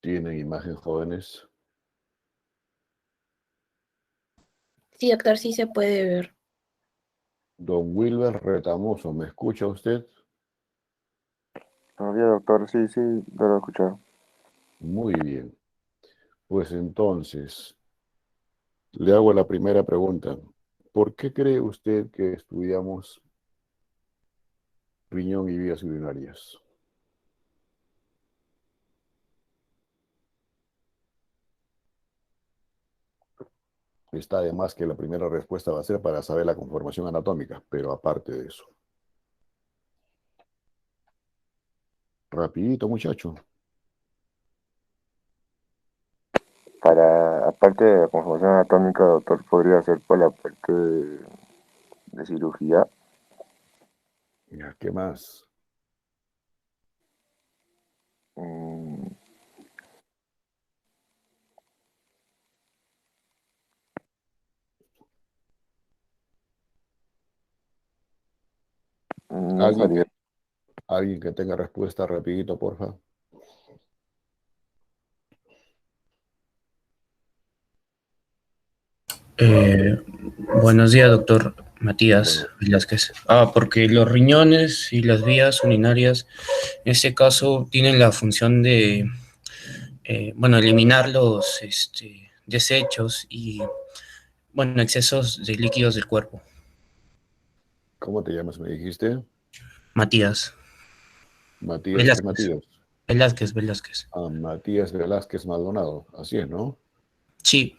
¿Tienen imagen, jóvenes? Sí, doctor, sí se puede ver. Don Wilber Retamoso, ¿me escucha usted? Buenos días, doctor. Sí, sí, lo he escuchado. Muy bien. Pues entonces, le hago la primera pregunta. ¿Por qué cree usted que estudiamos riñón y vías urinarias? Está además que la primera respuesta va a ser para saber la conformación anatómica, pero aparte de eso. Rapidito, muchacho. Aparte de la conformación anatómica, doctor, podría ser por la parte de cirugía. Ya, ¿qué más? Mm, no ¿Alguien sabría. que, alguien que tenga respuesta rapidito, porfa? Eh, Buenos días, doctor Matías Bueno, Velázquez. Porque los riñones y las vías urinarias, en este caso, tienen la función de, eliminar los desechos y, excesos de líquidos del cuerpo. ¿cómo te llamas? Me dijiste. Matías Matías, ¿qué Velázquez. Matías? Velázquez. Matías Velázquez Maldonado. Así es, ¿no? Sí,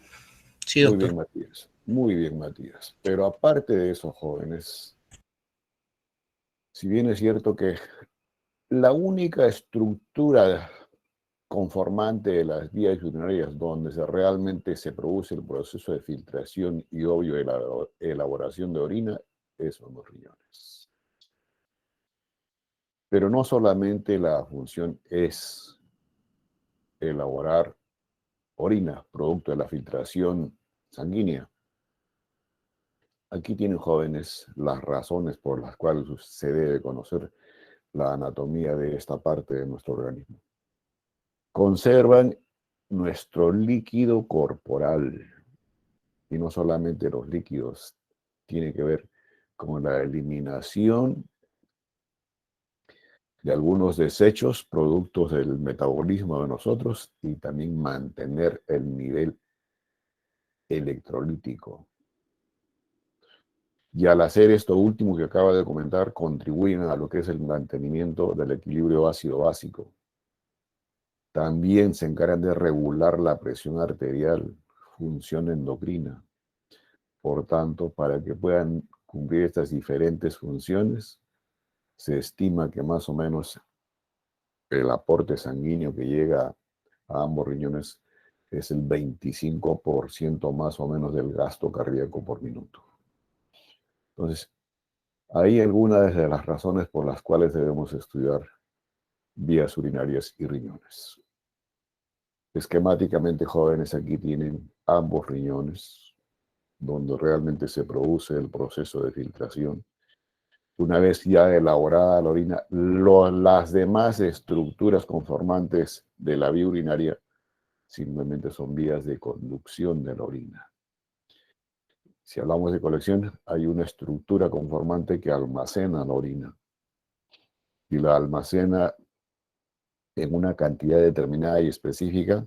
sí, Muy doctor. bien, Matías. Muy bien, Matías. Pero aparte de eso, jóvenes, si bien es cierto que la única estructura conformante de las vías urinarias donde realmente se produce el proceso de filtración y obvio de la elaboración de orina son los riñones. Pero no solamente la función es elaborar orina, producto de la filtración sanguínea. Aquí tienen, jóvenes, las razones por las cuales se debe conocer la anatomía de esta parte de nuestro organismo. Conservan nuestro líquido corporal, y no solamente los líquidos, tiene que ver con la eliminación de algunos desechos productos del metabolismo de nosotros y también mantener el nivel electrolítico. Y al hacer esto último que acaba de comentar, contribuyen a lo que es el mantenimiento del equilibrio ácido-básico. También se encargan de regular la presión arterial, función endocrina. Por tanto, para que puedan cumplir estas diferentes funciones, se estima que más o menos el aporte sanguíneo que llega a ambos riñones es el 25% más o menos del gasto cardíaco por minuto. Entonces, hay algunas de las razones por las cuales debemos estudiar vías urinarias y riñones. Esquemáticamente, jóvenes, aquí tienen ambos riñones, donde realmente se produce el proceso de filtración. Una vez ya elaborada la orina, las demás estructuras conformantes de la vía urinaria simplemente son vías de conducción de la orina. Si hablamos de colección, hay una estructura conformante que almacena la orina y la almacena en una cantidad determinada y específica,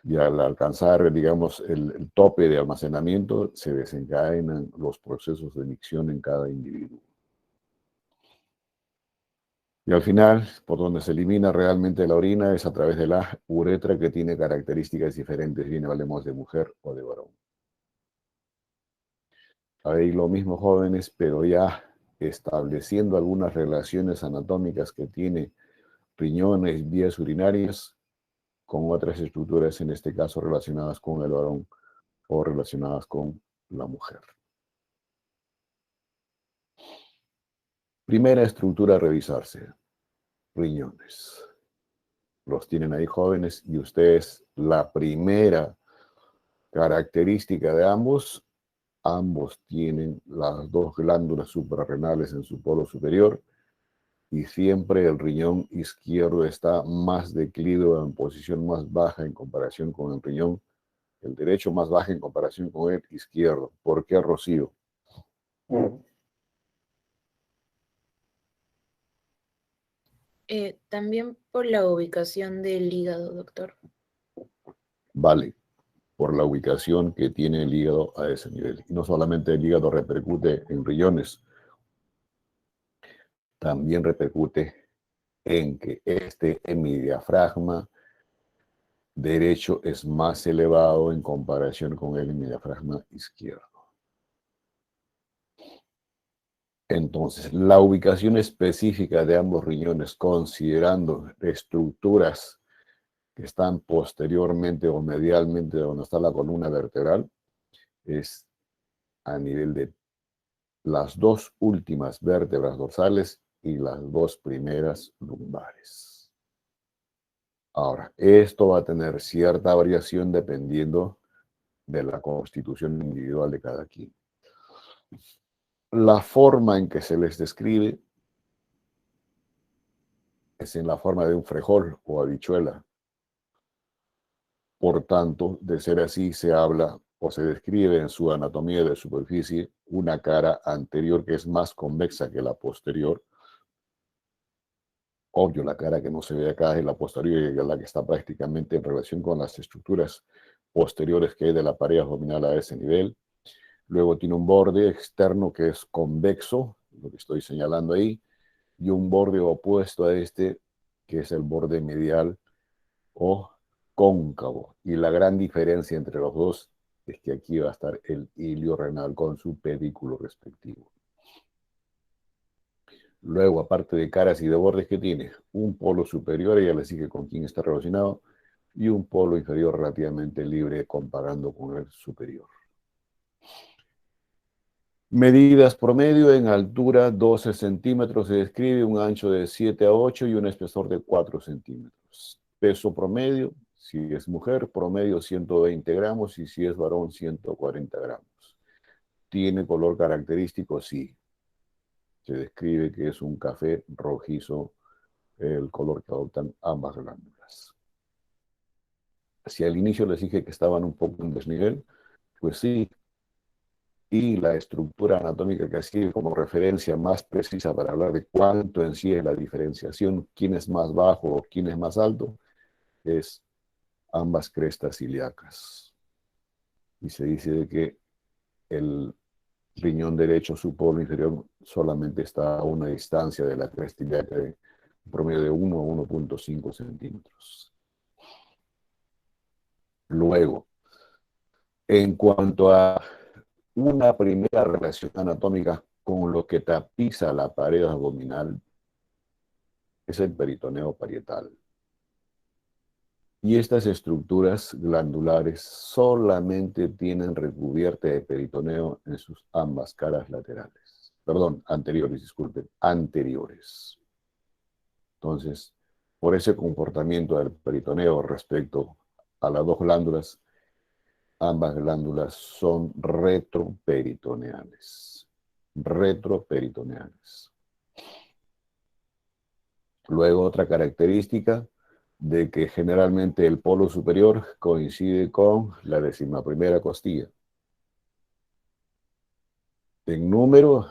y al alcanzar, digamos, el tope de almacenamiento, se desencadenan los procesos de micción en cada individuo. Y al final, por donde se elimina realmente la orina es a través de la uretra, que tiene características diferentes, bien hablemos de mujer o de varón. Ahí lo mismo, jóvenes, pero ya estableciendo algunas relaciones anatómicas que tiene riñones, vías urinarias, con otras estructuras, en este caso relacionadas con el varón o relacionadas con la mujer. Primera estructura a revisarse, riñones. Los tienen ahí, jóvenes, y ustedes, la primera característica de ambos tienen las dos glándulas suprarrenales en su polo superior y siempre el riñón izquierdo está más declive, en posición más baja en comparación con el riñón, el derecho más baja en comparación con el izquierdo. ¿Por qué, Rocío? También por la ubicación del hígado, doctor. Vale, por la ubicación que tiene el hígado a ese nivel. Y no solamente el hígado repercute en riñones, también repercute en que este hemidiafragma derecho es más elevado en comparación con el hemidiafragma izquierdo. Entonces, la ubicación específica de ambos riñones, considerando estructuras que están posteriormente o medialmente donde está la columna vertebral, es a nivel de las dos últimas vértebras dorsales y las dos primeras lumbares. Ahora, esto va a tener cierta variación dependiendo de la constitución individual de cada quien. La forma en que se les describe es en la forma de un frijol o habichuela. Por tanto, de ser así, se habla o se describe en su anatomía de superficie una cara anterior que es más convexa que la posterior. Obvio, la cara que no se ve acá es la posterior y es la que está prácticamente en relación con las estructuras posteriores que hay de la pared abdominal a ese nivel. Luego tiene un borde externo que es convexo, lo que estoy señalando ahí, y un borde opuesto a este, que es el borde medial o cóncavo. Y la gran diferencia entre los dos es que aquí va a estar el ilio renal con su pedículo respectivo. Luego, aparte de caras y de bordes, que tiene un polo superior, ya les dije con quién está relacionado, y un polo inferior relativamente libre comparando con el superior. Medidas promedio: en altura 12 centímetros se describe, un ancho de 7 a 8 y un espesor de 4 centímetros. Peso promedio, si es mujer, promedio 120 gramos y si es varón 140 gramos. ¿Tiene color característico? Sí. Se describe que es un café rojizo, el color que adoptan ambas glándulas. Si al inicio les dije que estaban un poco en desnivel, pues sí. Y la estructura anatómica que sirve como referencia más precisa para hablar de cuánto en sí es la diferenciación, quién es más bajo o quién es más alto, es ambas crestas ilíacas. Y se dice de que el riñón derecho, su polo inferior, solamente está a una distancia de la cresta ilíaca de un promedio de 1 a 1.5 centímetros. Luego, en cuanto a una primera relación anatómica con lo que tapiza la pared abdominal, es el peritoneo parietal. Y estas estructuras glandulares solamente tienen recubierta de peritoneo en sus ambas caras laterales. Perdón, anteriores, disculpen, anteriores. Entonces, por ese comportamiento del peritoneo respecto a las dos glándulas, ambas glándulas son retroperitoneales. Retroperitoneales. Luego, otra característica de que generalmente el polo superior coincide con la 11ª costilla. En número,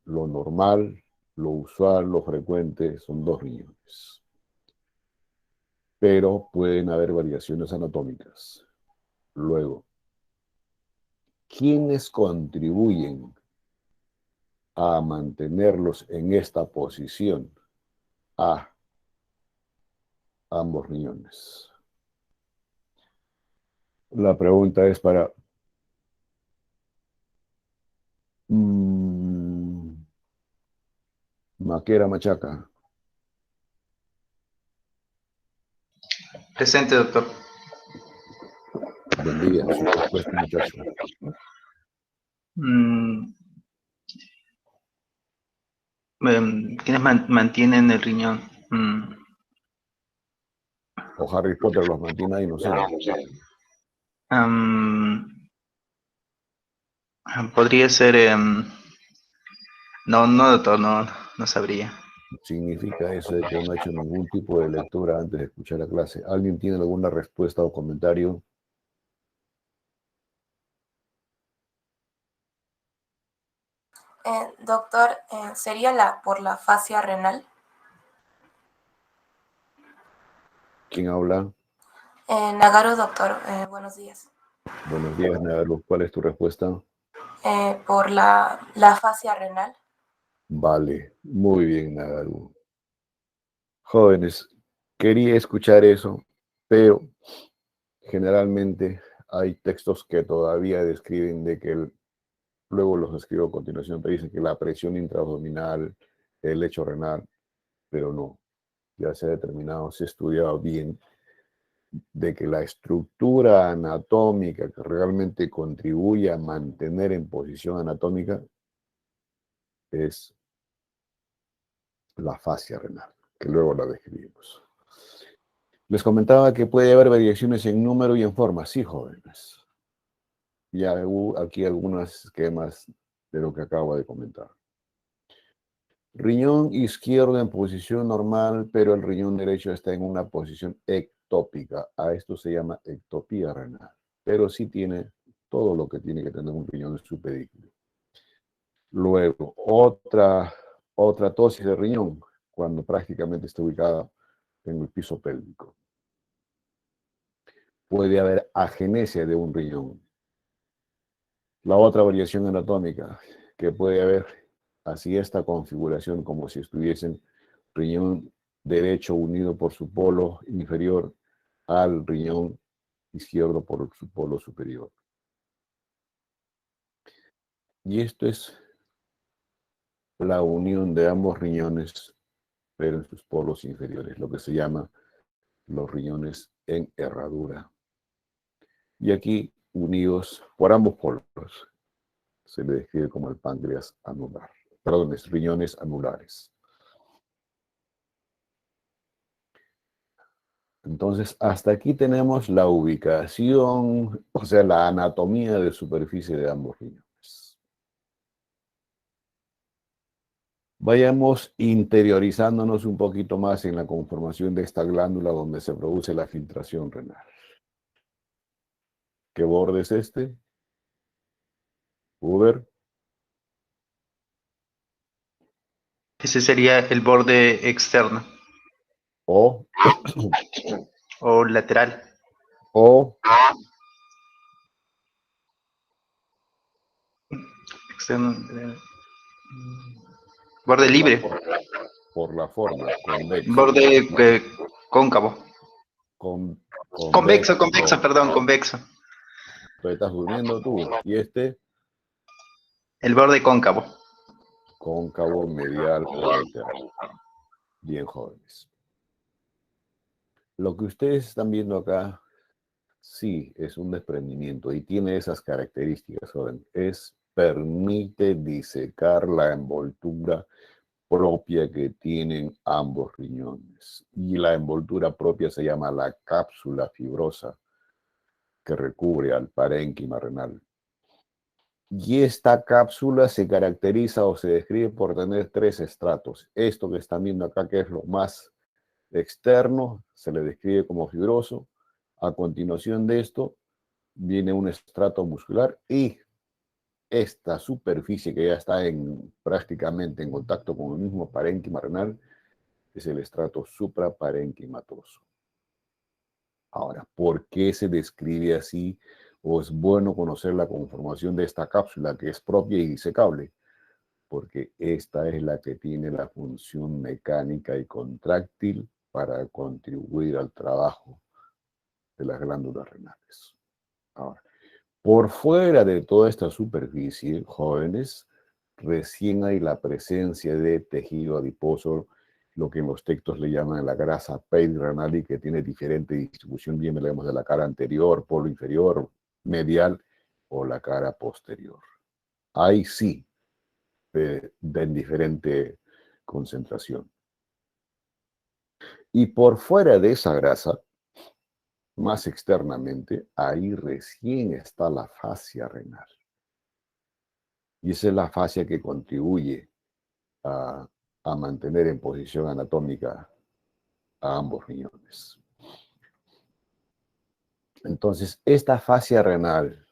lo normal, lo usual, lo frecuente son 2 riñones. Pero pueden haber variaciones anatómicas. Luego, ¿quiénes contribuyen a mantenerlos en esta posición? A ambos riñones. La pregunta es para Maquera Machaca. Presente, doctor. Buen día, su respuesta, muchacho. ¿Quiénes mantienen el riñón? O Harry Potter los mantiene ahí, no sé. Podría ser... no, doctor, no sabría. Significa eso de que no ha hecho ningún tipo de lectura antes de escuchar la clase. ¿Alguien tiene alguna respuesta o comentario? Doctor, ¿sería por la fascia renal? ¿Quién habla? Nagaru, doctor, buenos días. Buenos días, Nagaru. ¿Cuál es tu respuesta? Por la fascia renal. Vale, muy bien, Nagaru. Jóvenes, quería escuchar eso, pero generalmente hay textos que todavía describen de que luego los escribo a continuación, te dicen que la presión intraabdominal, el lecho renal, pero no, ya se ha determinado, se ha estudiado bien de que la estructura anatómica que realmente contribuye a mantener en posición anatómica es la fascia renal, que luego la describimos. Les comentaba que puede haber variaciones en número y en forma, sí, jóvenes. Ya hubo aquí algunos esquemas de lo que acabo de comentar. Riñón izquierdo en posición normal, pero el riñón derecho está en una posición ectópica. A esto se llama ectopía renal, pero sí tiene todo lo que tiene que tener un riñón en su pedículo. Luego, otra tosis de riñón, cuando prácticamente está ubicada en el piso pélvico. Puede haber agenesia de un riñón. La otra variación anatómica que puede haber, así esta configuración como si estuviesen riñón derecho unido por su polo inferior al riñón izquierdo por su polo superior. Y esto es la unión de ambos riñones, pero en sus polos inferiores, lo que se llama los riñones en herradura. Y aquí, unidos por ambos polos, se le describe como el páncreas anular. Perdón, riñones anulares. Entonces, hasta aquí tenemos la ubicación, o sea, la anatomía de superficie de ambos riñones. Vayamos interiorizándonos un poquito más en la conformación de esta glándula donde se produce la filtración renal. ¿Qué borde es este? Uber. Ese sería el borde externo O, o lateral. o, Externo. Borde libre. por la forma, convexo. Borde cóncavo. Convexo. Convexo, perdón, convexo. Pero estás durmiendo tú. Y este, El borde cóncavo. cóncavo, medial o lateral. Bien, jóvenes. Lo que ustedes están viendo acá, sí, es un desprendimiento y tiene esas características, joven. Permite disecar la envoltura propia que tienen ambos riñones. Y la envoltura propia se llama la cápsula fibrosa que recubre al parénquima renal. Y esta cápsula se caracteriza o se describe por tener tres estratos. Esto que están viendo acá, que es lo más externo, se le describe como fibroso. A continuación de esto viene un estrato muscular y esta superficie que ya está prácticamente en contacto con el mismo parénquima renal es el estrato supraparenquimatoso. Ahora, ¿por qué se describe así? ¿O es bueno conocer la conformación de esta cápsula que es propia y disecable? Porque esta es la que tiene la función mecánica y contráctil para contribuir al trabajo de las glándulas renales. Ahora, por fuera de toda esta superficie, jóvenes, recién hay la presencia de tejido adiposo, lo que en los textos le llaman la grasa perirenal y que tiene diferente distribución, bien hablamos de la cara anterior, polo inferior, medial o la cara posterior. Ahí sí, en diferente concentración. Y por fuera de esa grasa, más externamente, ahí recién está la fascia renal. Y esa es la fascia que contribuye a a mantener en posición anatómica a ambos riñones. Entonces, esta fascia renal,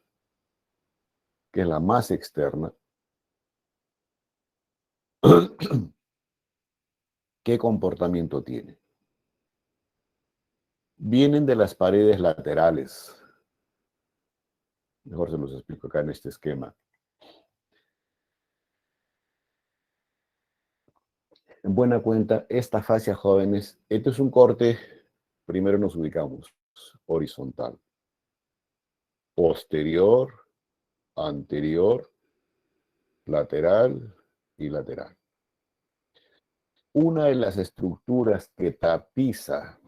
que es la más externa, ¿qué comportamiento tiene? Vienen de las paredes laterales. Mejor se los explico acá en este esquema. En buena cuenta, esta fascia, jóvenes, este es un corte, primero nos ubicamos, horizontal, posterior, anterior, lateral y lateral. Una de las estructuras que tapiza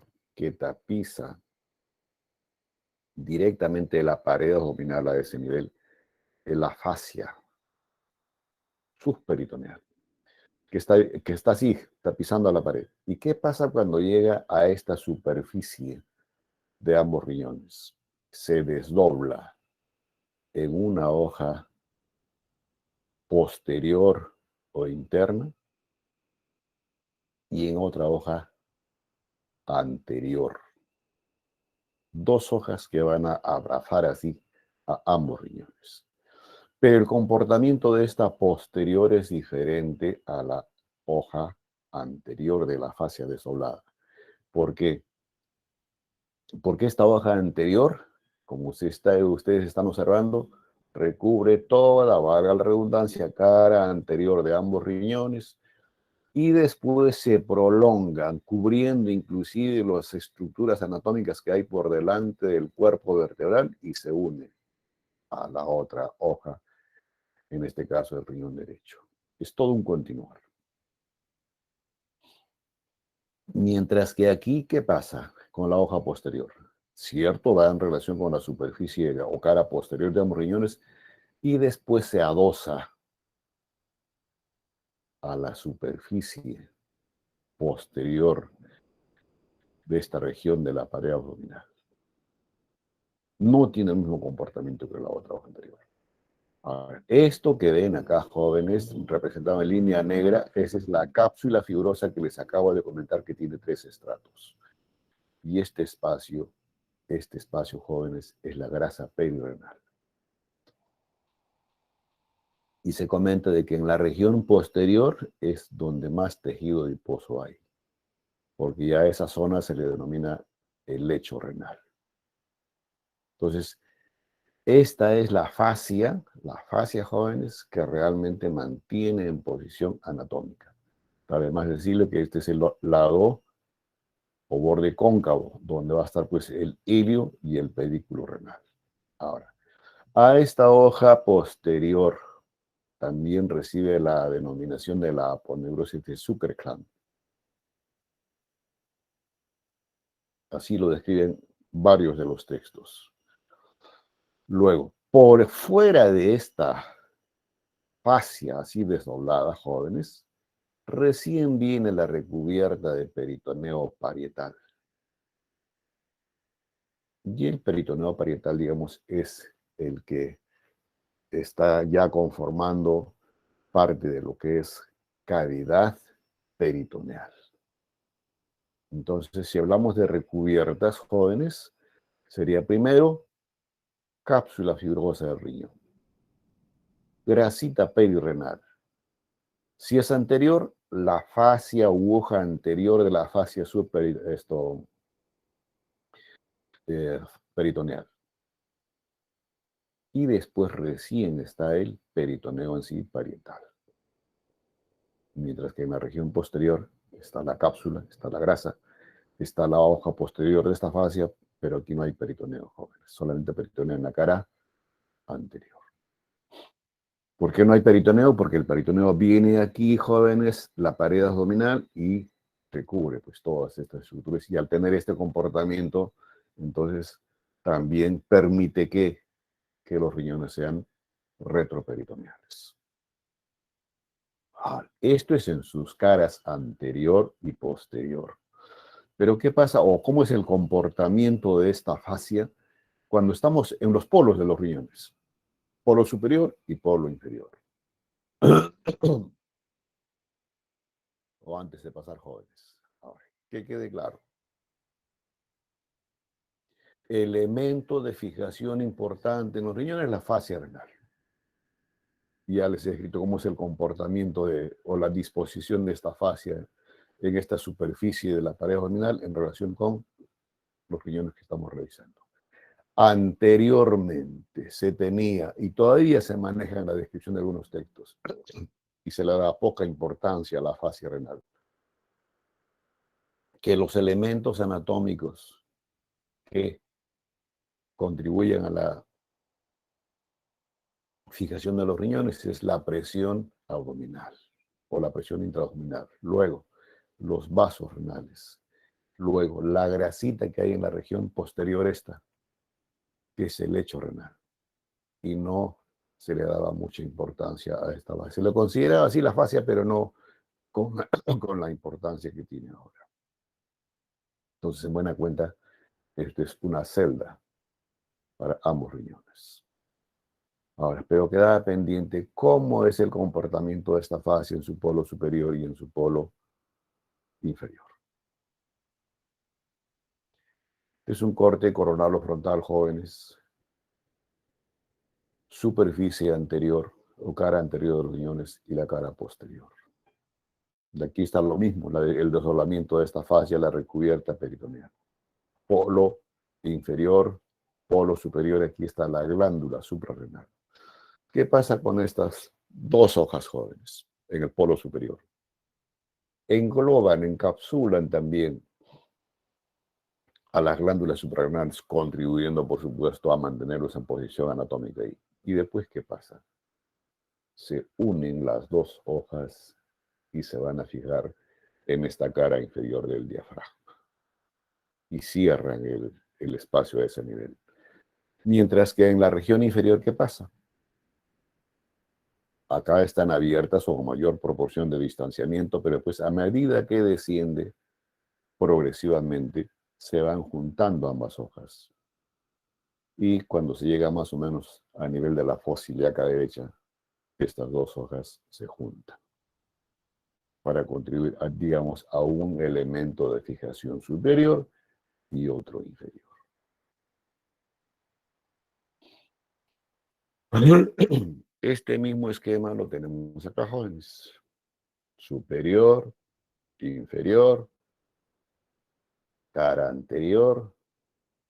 directamente la pared abdominal a ese nivel es la fascia subperitoneal, que está así, tapizando a la pared. ¿Y qué pasa cuando llega a esta superficie de ambos riñones? Se desdobla en una hoja posterior o interna y en otra hoja anterior. Dos hojas que van a abrazar así a ambos riñones. Pero el comportamiento de esta posterior es diferente a la hoja anterior de la fascia desdoblada. ¿Por qué? Porque esta hoja anterior, como ustedes están observando, recubre toda, valga la redundancia, cara anterior de ambos riñones y después se prolongan, cubriendo inclusive las estructuras anatómicas que hay por delante del cuerpo vertebral y se une a la otra hoja, en este caso el riñón derecho. Es todo un continuar. Mientras que aquí, ¿qué pasa con la hoja posterior? Cierto, va en relación con la superficie o cara posterior de ambos riñones y después se adosa a la superficie posterior de esta región de la pared abdominal. No tiene el mismo comportamiento que la otra hoja anterior. Ahora, esto que ven acá, jóvenes, representado en línea negra, esa es la cápsula fibrosa que les acabo de comentar que tiene 3 estratos. Y este espacio, jóvenes, es la grasa perirenal. Y se comenta de que en la región posterior es donde más tejido adiposo hay, porque ya a esa zona se le denomina el lecho renal. Entonces, esta es la fascia, jóvenes, que realmente mantiene en posición anatómica. Además decirle que este es el lado o borde cóncavo, donde va a estar pues el ilio y el pedículo renal. Ahora, a esta hoja posterior también recibe la denominación de la aponeurosis de Zuckerklan. Así lo describen varios de los textos. Luego, por fuera de esta fascia así desdoblada, jóvenes, recién viene la recubierta de peritoneo parietal. Y el peritoneo parietal, digamos, es el que está ya conformando parte de lo que es cavidad peritoneal. Entonces, si hablamos de recubiertas, jóvenes, sería primero cápsula fibrosa del riñón, grasita perirenal. Si es anterior, la fascia u hoja anterior de la fascia peritoneal. Y después recién está el peritoneo en sí parietal. Mientras que en la región posterior está la cápsula, está la grasa, está la hoja posterior de esta fascia, pero aquí no hay peritoneo, jóvenes, solamente peritoneo en la cara anterior. ¿Por qué no hay peritoneo? Porque el peritoneo viene aquí, jóvenes, la pared abdominal y recubre pues todas estas estructuras y al tener este comportamiento, entonces también permite que los riñones sean retroperitoneales. Esto es en sus caras anterior y posterior. Pero ¿qué pasa o cómo es el comportamiento de esta fascia cuando estamos en los polos de los riñones? Polo superior y polo inferior. o antes de pasar, jóvenes? Ahora, que quede claro. Elemento de fijación importante en los riñones es la fascia renal. Ya les he escrito cómo es el comportamiento o la disposición de esta fascia en esta superficie de la pared renal en relación con los riñones que estamos revisando. Anteriormente se tenía, y todavía se maneja en la descripción de algunos textos, y se le da poca importancia a la fascia renal, que los elementos anatómicos que contribuyen a la fijación de los riñones es la presión abdominal o la presión intraabdominal. Luego, los vasos renales. Luego, la grasita que hay en la región posterior esta, que es el lecho renal. Y no se le daba mucha importancia a esta fascia. Se lo consideraba así la fascia, pero no con, con la importancia que tiene ahora. Entonces, en buena cuenta, esto es una celda para ambos riñones. Ahora, espero quedar pendiente cómo es el comportamiento de esta fascia en su polo superior y en su polo inferior. Es un corte coronalo-frontal, jóvenes. Superficie anterior o cara anterior de los riñones y la cara posterior. De aquí está lo mismo, el desdoblamiento de esta fascia, la recubierta peritoneal. Polo inferior, polo superior, aquí está la glándula suprarrenal. ¿Qué pasa con estas dos hojas, jóvenes, en el polo superior? Engloban, encapsulan también a las glándulas suprarrenales, contribuyendo, por supuesto, a mantenerlos en posición anatómica ahí. ¿Y después qué pasa? Se unen las dos hojas y se van a fijar en esta cara inferior del diafragma y cierran el espacio a ese nivel. Mientras que en la región inferior, ¿qué pasa? Acá están abiertas o con mayor proporción de distanciamiento, pero pues a medida que desciende progresivamente, se van juntando ambas hojas. Y cuando se llega más o menos a nivel de la fosa ilíaca derecha, estas dos hojas se juntan para contribuir, digamos, a un elemento de fijación superior y otro inferior. Este mismo esquema lo tenemos acá, jóvenes. Superior, inferior, cara anterior,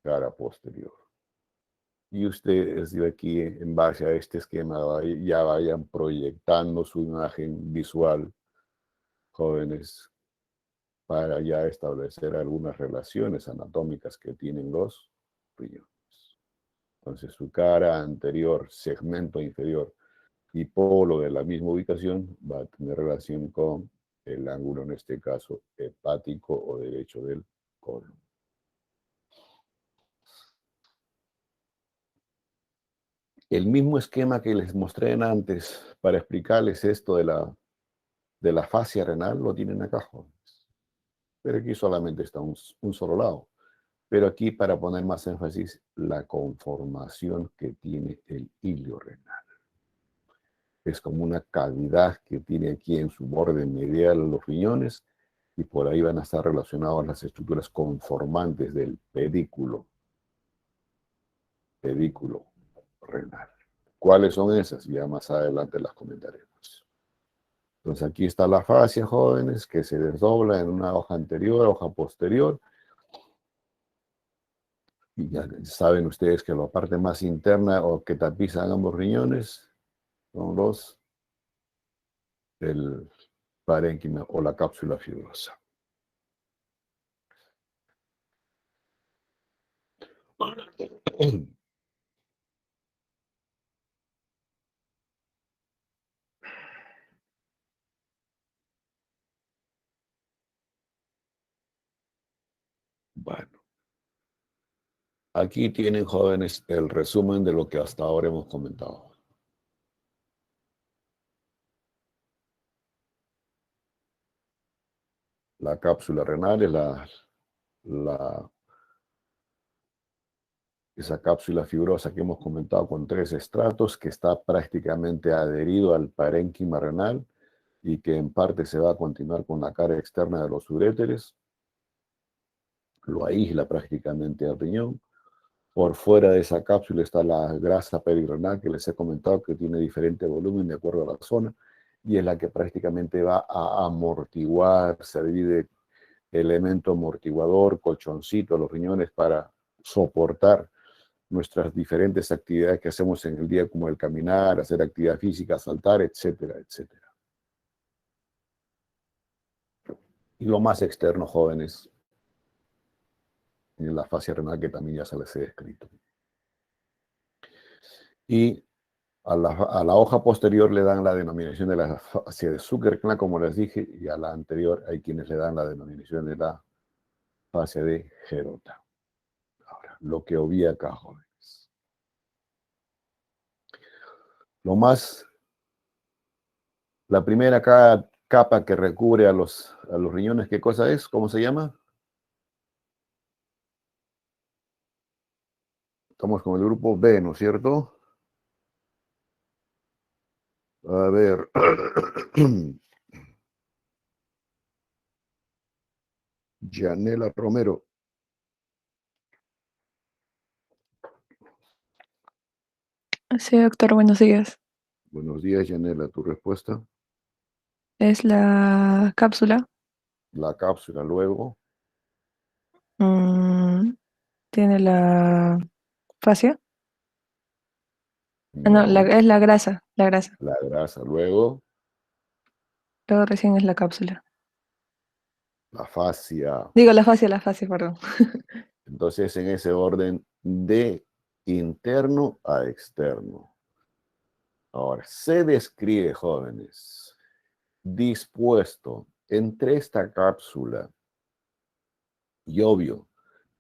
cara posterior. Y ustedes de aquí, en base a este esquema, ya vayan proyectando su imagen visual, jóvenes, para ya establecer algunas relaciones anatómicas que tienen los riñones. Entonces, su cara anterior, segmento inferior y polo de la misma ubicación va a tener relación con el ángulo, en este caso, hepático o derecho del colon. El mismo esquema que les mostré antes para explicarles esto de la fascia renal lo tienen acá, jóvenes. Pero aquí solamente está un solo lado. Pero aquí, para poner más énfasis, la conformación que tiene el hilio renal. Es como una cavidad que tiene aquí en su borde medial los riñones y por ahí van a estar relacionadas las estructuras conformantes del pedículo renal. ¿Cuáles son esas? Ya más adelante las comentaremos. Entonces aquí está la fascia, jóvenes, que se desdobla en una hoja anterior, hoja posterior. Y ya saben ustedes que la parte más interna o que tapizan ambos riñones son el parénquima o la cápsula fibrosa. Bueno, aquí tienen, jóvenes, el resumen de lo que hasta ahora hemos comentado. La cápsula renal es esa cápsula fibrosa que hemos comentado con 3 estratos que está prácticamente adherido al parénquima renal y que en parte se va a continuar con la cara externa de los uréteres, lo aísla prácticamente al riñón. Por fuera de esa cápsula está la grasa perirenal que les he comentado que tiene diferente volumen de acuerdo a la zona y es la que prácticamente va a amortiguar, servir de elemento amortiguador, colchoncito a los riñones para soportar nuestras diferentes actividades que hacemos en el día, como el caminar, hacer actividad física, saltar, etcétera, etcétera. Y lo más externo, jóvenes, en la fascia renal que también ya se les he descrito. Y a la hoja posterior le dan la denominación de la fascia de Zuckerknapp, como les dije, y a la anterior hay quienes le dan la denominación de la fascia de Gerota. Ahora, lo que obvia acá, jóvenes. La primera capa que recubre a los riñones, ¿qué cosa es? ¿Cómo se llama? Estamos con el grupo B, ¿no es cierto? A ver. Yanela Romero. Sí, doctor, buenos días. Buenos días, Yanela. ¿Tu respuesta? Es la cápsula. La cápsula, luego. Tiene la fascia. No, No, es la grasa, la grasa. la grasa, luego. Luego recién es la cápsula. La fascia. Digo, la fascia, perdón. Entonces, en ese orden de interno a externo. Ahora, se describe, jóvenes, dispuesto entre esta cápsula y obvio,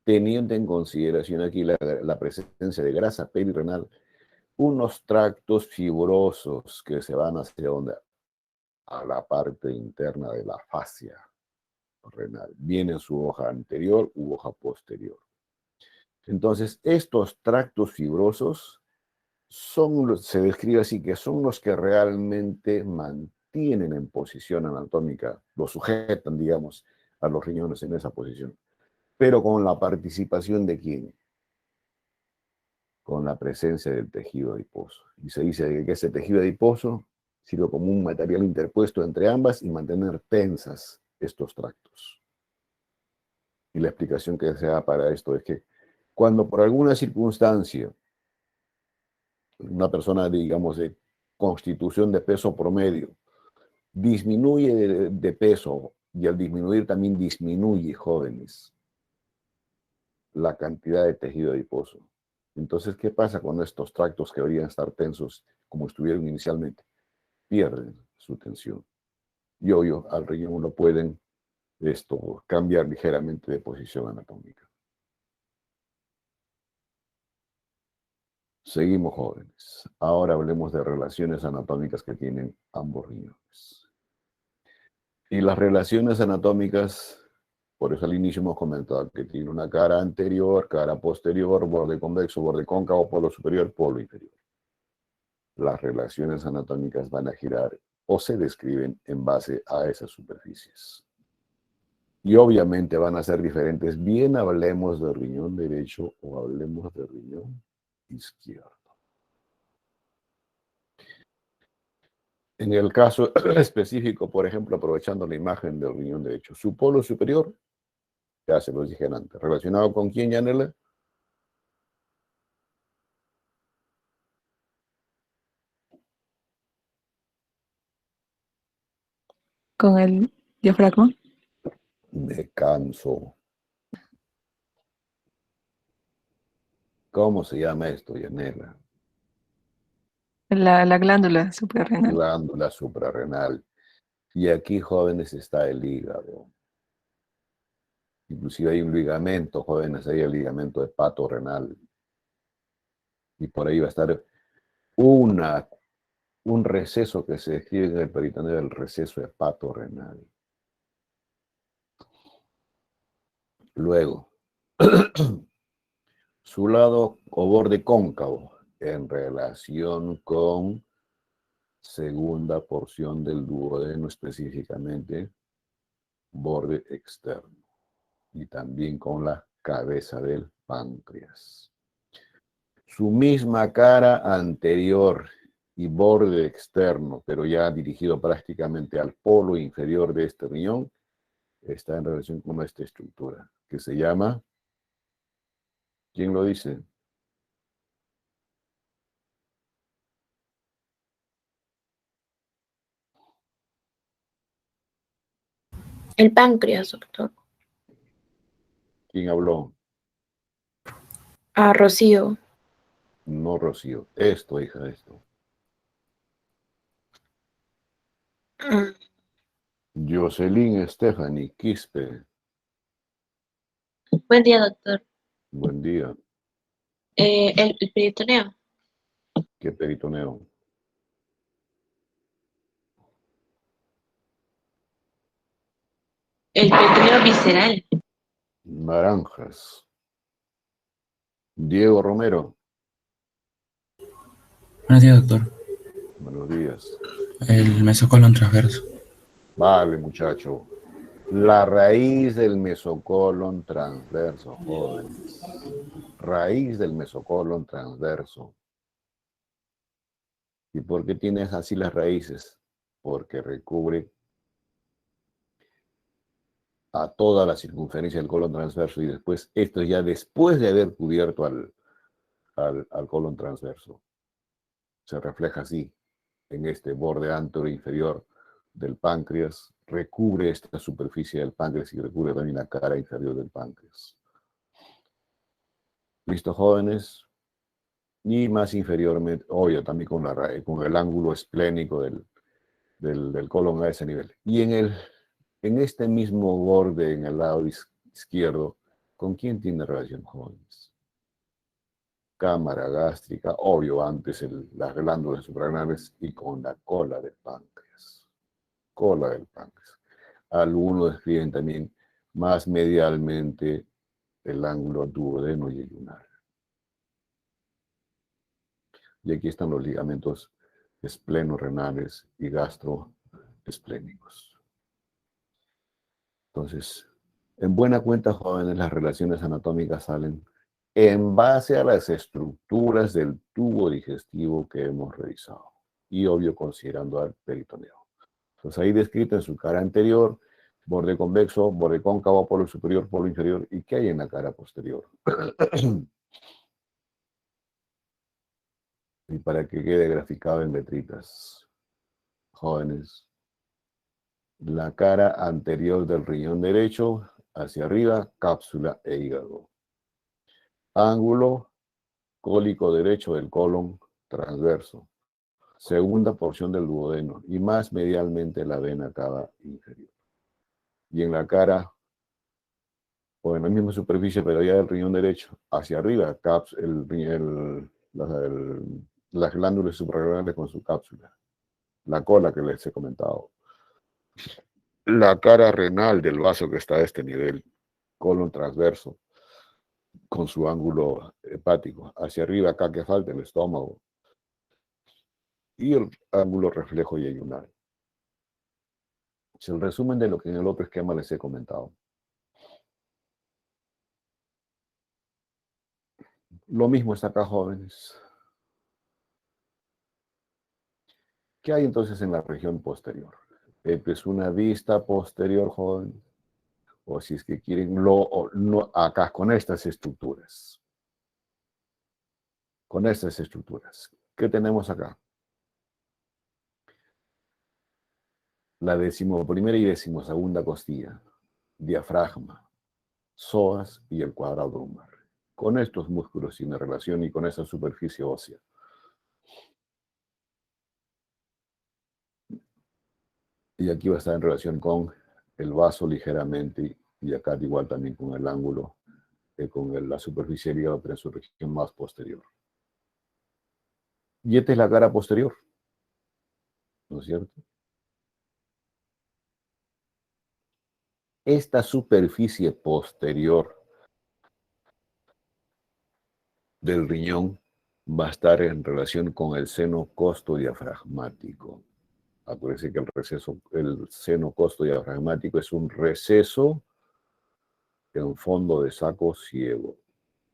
teniendo en consideración aquí la presencia de grasa perirenal, unos tractos fibrosos que se van hacia donde, a la parte interna de la fascia renal. Viene en su hoja anterior u hoja posterior. Entonces, estos tractos fibrosos se describe así, que son los que realmente mantienen en posición anatómica, lo sujetan, digamos, a los riñones en esa posición. Pero con la participación de ¿quién? Con la presencia del tejido adiposo. Y se dice que ese tejido adiposo sirve como un material interpuesto entre ambas y mantener tensas estos tractos. Y la explicación que se da para esto es que cuando por alguna circunstancia una persona, digamos, de constitución de peso promedio disminuye de peso y al disminuir también disminuye, jóvenes, la cantidad de tejido adiposo. Entonces, ¿qué pasa con estos tractos que deberían estar tensos como estuvieron inicialmente? Pierden su tensión. Y obvio, al riñón no pueden cambiar ligeramente de posición anatómica. Seguimos, jóvenes. Ahora hablemos de relaciones anatómicas que tienen ambos riñones. Y las relaciones anatómicas, por eso al inicio hemos comentado que tiene una cara anterior, cara posterior, borde convexo, borde cóncavo, polo superior, polo inferior. Las relaciones anatómicas van a girar o se describen en base a esas superficies. Y obviamente van a ser diferentes, bien hablemos de riñón derecho o hablemos de riñón izquierdo. En el caso específico, por ejemplo, aprovechando la imagen del riñón derecho, su polo superior, ya se los dije antes, ¿relacionado con quién, Yanela? Con el diafragma. Descanso. ¿Cómo se llama esto, Yanela? La glándula suprarrenal. Glándula suprarrenal. Y aquí, jóvenes, está el hígado. Inclusive hay un ligamento, jóvenes, hay el ligamento hepatorrenal. Y por ahí va a estar un receso que se describe en el peritoneo del receso hepatorrenal. Luego, su lado o borde cóncavo en relación con segunda porción del duodeno, específicamente borde externo, y también con la cabeza del páncreas. Su misma cara anterior y borde externo, pero ya dirigido prácticamente al polo inferior de este riñón, está en relación con esta estructura, que se llama, ¿quién lo dice? El páncreas, doctor. ¿Quién habló? Ah, Rocío. No, Rocío. Esto, hija, esto. Mm, Jocelyn Stephanie Quispe. Buen día, doctor. Buen día. El peritoneo. ¿Qué peritoneo? El peritoneo visceral. Naranjas. Diego Romero. Buenos días, doctor. Buenos días. El mesocolon transverso. Vale, muchacho. La raíz del mesocolon transverso, jóvenes. Raíz del mesocolon transverso. ¿Y por qué tienes así las raíces? Porque recubre a toda la circunferencia del colon transverso, y después, esto ya después de haber cubierto al colon transverso. Se refleja así, en este borde anterior inferior del páncreas, recubre esta superficie del páncreas y recubre también la cara inferior del páncreas. ¿Listo, jóvenes? Y más inferiormente, obvio, también con el ángulo esplénico del colon a ese nivel. Y en este mismo borde, en el lado izquierdo, ¿con quién tiene relación, jóvenes? Cámara gástrica, obvio, antes las glándulas suprarrenales, y con la cola del páncreas. Cola del páncreas. Algunos describen también más medialmente el ángulo duodeno y yunar. Y aquí están los ligamentos esplenorrenales y gastroesplénicos. Entonces, en buena cuenta, jóvenes, las relaciones anatómicas salen en base a las estructuras del tubo digestivo que hemos revisado. Y obvio, considerando al peritoneo. Entonces, ahí descrita en su cara anterior, borde convexo, borde cóncavo, polo superior, polo inferior. ¿Y qué hay en la cara posterior? Y para que quede graficado en letritas, jóvenes, la cara anterior del riñón derecho, hacia arriba, cápsula e hígado. Ángulo cólico derecho del colon transverso. Segunda porción del duodeno y más medialmente la vena cava inferior. Y en la cara, o en la misma superficie, pero ya del riñón derecho, hacia arriba, las glándulas suprarrenales con su cápsula. La cola que les he comentado. La cara renal del vaso que está a este nivel, colon transverso, con su ángulo hepático. Hacia arriba, acá que falta el estómago. Y el ángulo reflejo y ayunar. Es el resumen de lo que en el otro esquema les he comentado. Lo mismo está acá, jóvenes. ¿Qué hay entonces en la región posterior? Es una vista posterior, jóvenes. O si es que quieren, acá con estas estructuras. Con estas estructuras. ¿Qué tenemos acá? La 11ª y 12ª costilla, diafragma, psoas y el cuadrado lumbar. Con estos músculos tiene relación y con esa superficie ósea. Y aquí va a estar en relación con el vaso ligeramente, y acá igual también con el ángulo, con la superficie del hígado, pero en su región más posterior. Y esta es la cara posterior, ¿no es cierto? Esta superficie posterior del riñón va a estar en relación con el seno costo diafragmático. Acuérdense que el seno costo diafragmático es un receso en fondo de saco ciego.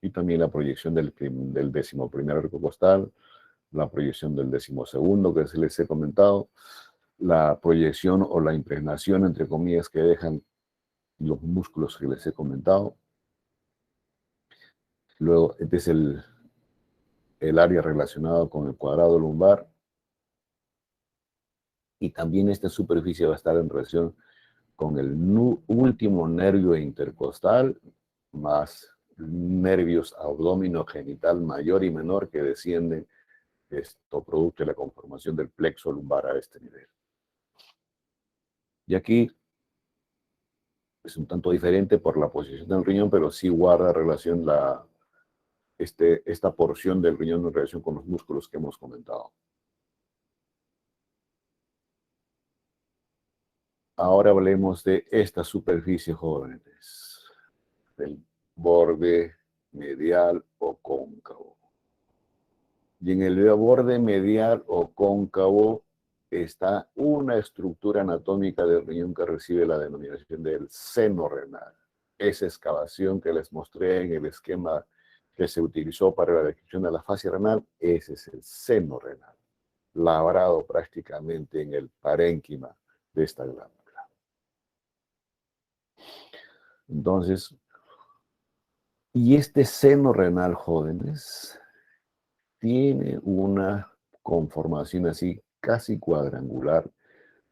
Y también la proyección del 11º arco costal, la proyección del 12º que les he comentado, la proyección o la impregnación, entre comillas, que dejan los músculos que les he comentado. Luego, este es el área relacionada con el cuadrado lumbar. Y también esta superficie va a estar en relación con el último nervio intercostal, más nervios abdominogenital mayor y menor que descienden, esto producto de la conformación del plexo lumbar a este nivel. Y aquí es un tanto diferente por la posición del riñón, pero sí guarda relación esta porción del riñón en relación con los músculos que hemos comentado. Ahora hablemos de esta superficie, jóvenes, del borde medial o cóncavo. Y en el borde medial o cóncavo está una estructura anatómica del riñón que recibe la denominación del seno renal. Esa excavación que les mostré en el esquema que se utilizó para la descripción de la fascia renal, ese es el seno renal, labrado prácticamente en el parénquima de esta glándula. Entonces, y este seno renal, jóvenes, tiene una conformación así casi cuadrangular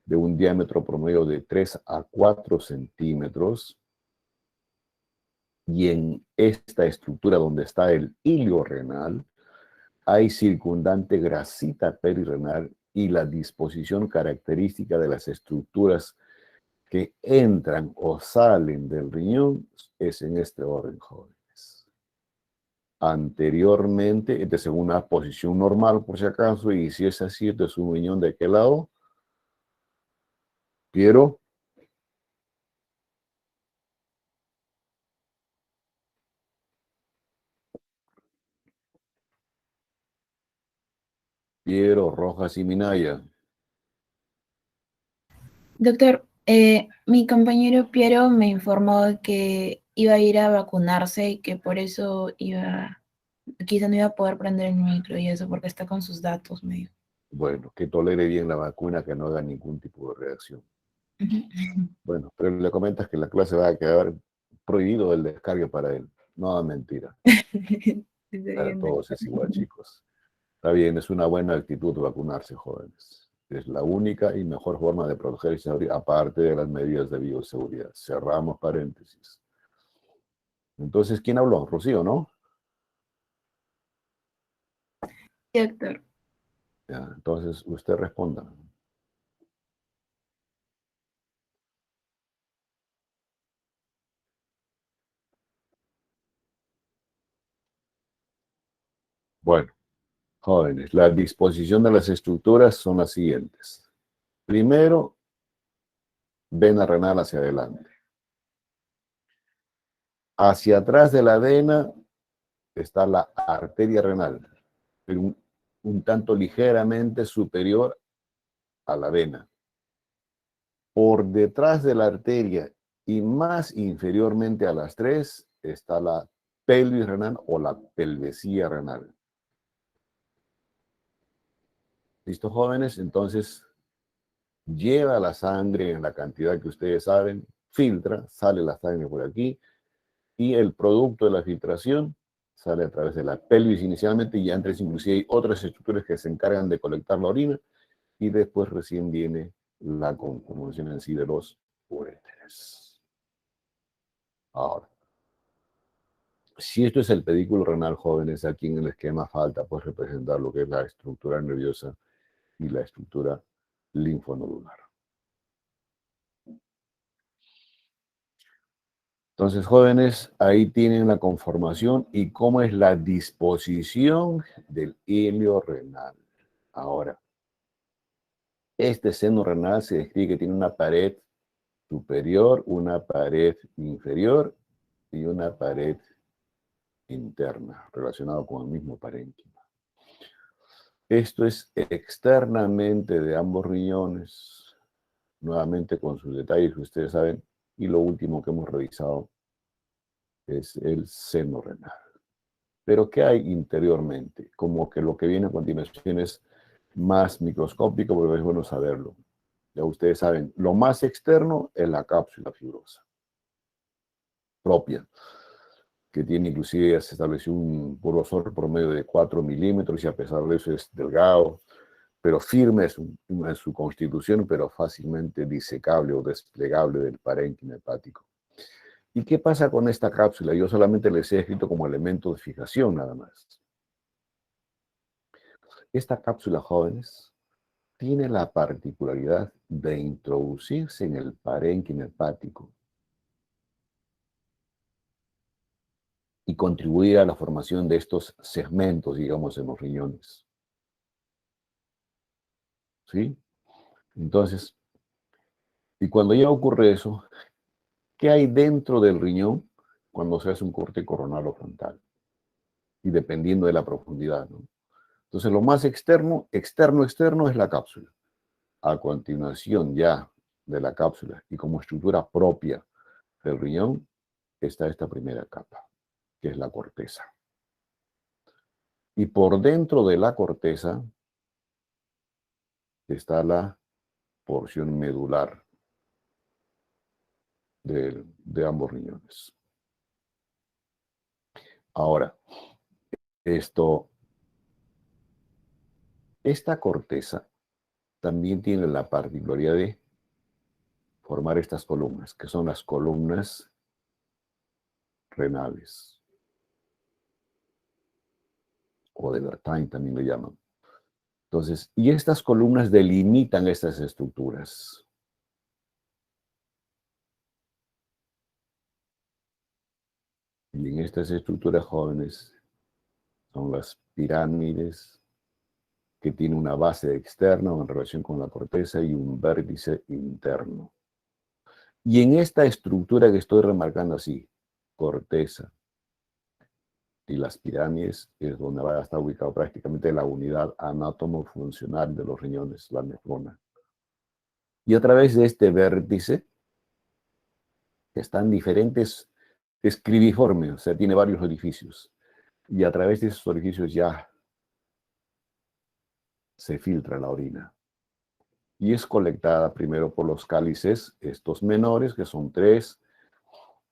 de un diámetro promedio de 3 a 4 centímetros. Y en esta estructura donde está el hilio renal, hay circundante grasita perirenal y la disposición característica de las estructuras que entran o salen del riñón es en este orden, jóvenes. Anteriormente, este es en una posición normal por si acaso, y si es así, este es un riñón de qué lado. Piero. Piero, Rojas y Minaya. Doctor, mi compañero Piero me informó que iba a ir a vacunarse y que por eso quizá no iba a poder prender el micro y eso porque está con sus datos, me dijo. Bueno, que tolere bien la vacuna, que no haga ningún tipo de reacción. Bueno, pero le comentas que la clase va a quedar prohibido el descargue para él. No, mentira. Para todos es igual, chicos. Está bien, es una buena actitud vacunarse, jóvenes. Es la única y mejor forma de protegerse aparte de las medidas de bioseguridad. Cerramos paréntesis. Entonces, ¿quién habló? Rocío, ¿no? Sí, doctor. Ya, entonces, usted responda. Bueno, jóvenes, la disposición de las estructuras son las siguientes. Primero, vena renal hacia adelante. Hacia atrás de la vena está la arteria renal, pero un tanto ligeramente superior a la vena. Por detrás de la arteria y más inferiormente a las tres está la pelvis renal o la pelvesía renal. ¿Listo, jóvenes? Entonces, lleva la sangre en la cantidad que ustedes saben, filtra, sale la sangre por aquí, y el producto de la filtración sale a través de la pelvis inicialmente, y antes inclusive hay otras estructuras que se encargan de colectar la orina, y después recién viene la conformación en sí de los uréteres. Ahora, si esto es el pedículo renal, jóvenes, aquí en el esquema falta pues representar lo que es la estructura nerviosa y la estructura linfonodular. Entonces, jóvenes, ahí tienen la conformación y cómo es la disposición del hilio renal. Ahora, este seno renal se describe que tiene una pared superior, una pared inferior y una pared interna, relacionado con el mismo parénquima. Esto es externamente de ambos riñones, nuevamente con sus detalles que ustedes saben, y lo último que hemos revisado es el seno renal. Pero ¿qué hay interiormente? Como que lo que viene a continuación es más microscópico, pero es bueno saberlo. Ya ustedes saben, lo más externo es la cápsula fibrosa propia, que tiene inclusive, ya se estableció un grosor promedio de 4 milímetros y a pesar de eso es delgado, pero firme en su constitución, pero fácilmente disecable o desplegable del parénquima hepático. ¿Y qué pasa con esta cápsula? Yo solamente les he escrito como elemento de fijación nada más. Esta cápsula, jóvenes, tiene la particularidad de introducirse en el parénquima hepático y contribuir a la formación de estos segmentos, digamos, en los riñones. ¿Sí? Entonces, y cuando ya ocurre eso, ¿qué hay dentro del riñón cuando se hace un corte coronal o frontal? Y dependiendo de la profundidad, ¿no? Entonces, lo más externo es la cápsula. A continuación ya de la cápsula y como estructura propia del riñón está esta primera capa, que es la corteza. Y por dentro de la corteza está la porción medular de ambos riñones. Ahora, esta corteza también tiene la particularidad de formar estas columnas, que son las columnas renales, o de Bertin también le llaman. Entonces, y estas columnas delimitan estas estructuras. Y en estas estructuras, jóvenes, son las pirámides, que tiene una base externa en relación con la corteza y un vértice interno. Y en esta estructura que estoy remarcando así, corteza y las pirámides, es donde va a estar ubicado prácticamente la unidad anátomo-funcional de los riñones, la nefrona. Y a través de este vértice, que están diferentes, es cribiforme, o sea, tiene varios orificios. Y a través de esos orificios ya se filtra la orina. Y es colectada primero por los cálices, estos menores, que son 3,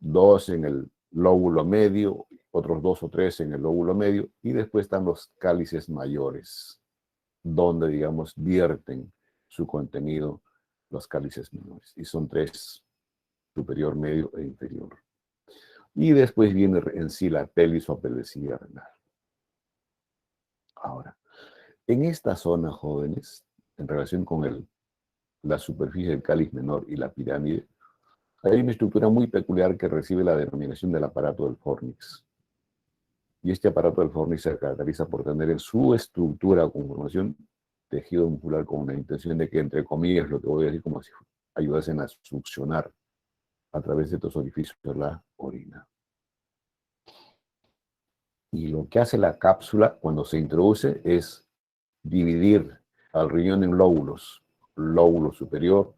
2 en el lóbulo medio, otros 2 o 3 en el lóbulo medio, y después están los cálices mayores, donde, digamos, vierten su contenido los cálices menores. Y son 3, superior, medio e inferior. Y después viene en sí la pelis o apelesía renal. Ahora, en esta zona, jóvenes, en relación con la superficie del cáliz menor y la pirámide, hay una estructura muy peculiar que recibe la denominación del aparato del Fornix. Y este aparato del Fornix se caracteriza por tener en su estructura o conformación tejido muscular con una intención de que, entre comillas, lo que voy a decir, como si ayudasen a succionar a través de estos orificios la orina. Y lo que hace la cápsula cuando se introduce es dividir al riñón en lóbulos. Lóbulo superior,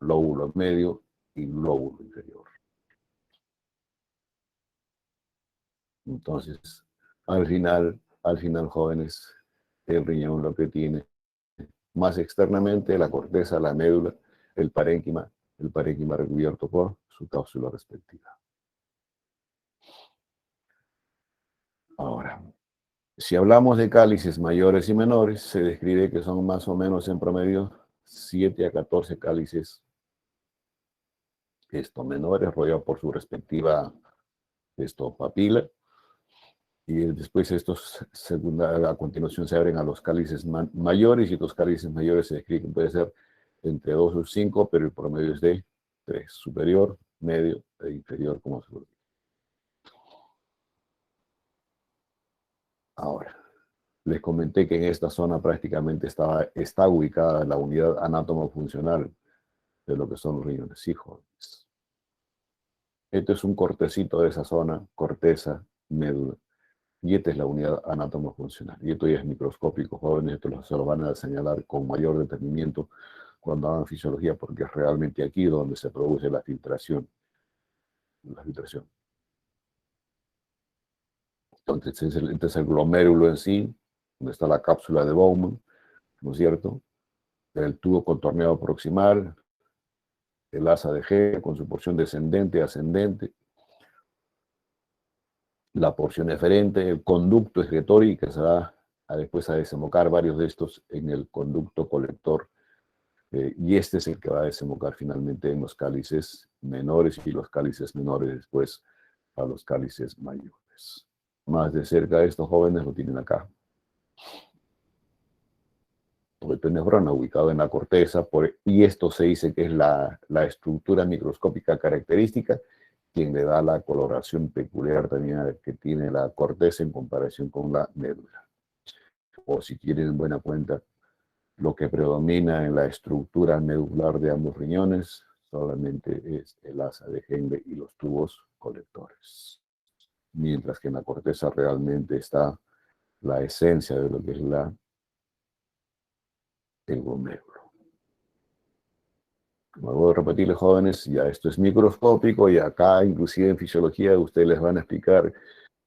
lóbulo medio y lóbulo inferior. Entonces, al final, jóvenes, el riñón lo que tiene más externamente la corteza, la médula, el parénquima recubierto por su cápsula respectiva. Ahora, si hablamos de cálices mayores y menores, se describe que son más o menos en promedio 7 a 14 cálices menores, rodeados por su respectiva papila. Y después estos a continuación se abren a los cálices mayores, y los cálices mayores se describe que puede ser entre 2 o 5, pero el promedio es de 3, superior, medio e inferior, como se lo dice. Ahora, les comenté que en esta zona prácticamente está ubicada la unidad anátomo-funcional de lo que son los riñones. Sí, jóvenes. Este es un cortecito de esa zona, corteza, médula. Y esta es la unidad anatomofuncional. Y esto ya es microscópico, jóvenes, esto se lo van a señalar con mayor detenimiento cuando hagan fisiología, porque es realmente aquí donde se produce la filtración. Entonces, este es el glomérulo en sí, donde está la cápsula de Bowman, ¿no es cierto? El tubo contorneado proximal, el asa de G con su porción descendente, ascendente, la porción eferente, el conducto excretorio, que se va después a desembocar varios de estos en el conducto colector, y este es el que va a desembocar finalmente en los cálices menores y los cálices menores después a los cálices mayores. Más de cerca estos jóvenes lo tienen acá. Nefrona ubicado en la corteza, y esto se dice que es la estructura microscópica característica, quien le da la coloración peculiar también que tiene la corteza en comparación con la médula. O si quieren en buena cuenta, lo que predomina en la estructura medular de ambos riñones solamente es el asa de Henle y los tubos colectores. Mientras que en la corteza realmente está la esencia de lo que es el glomérulo. Como voy a repetirles, jóvenes, ya esto es microscópico y acá, inclusive en fisiología, ustedes les van a explicar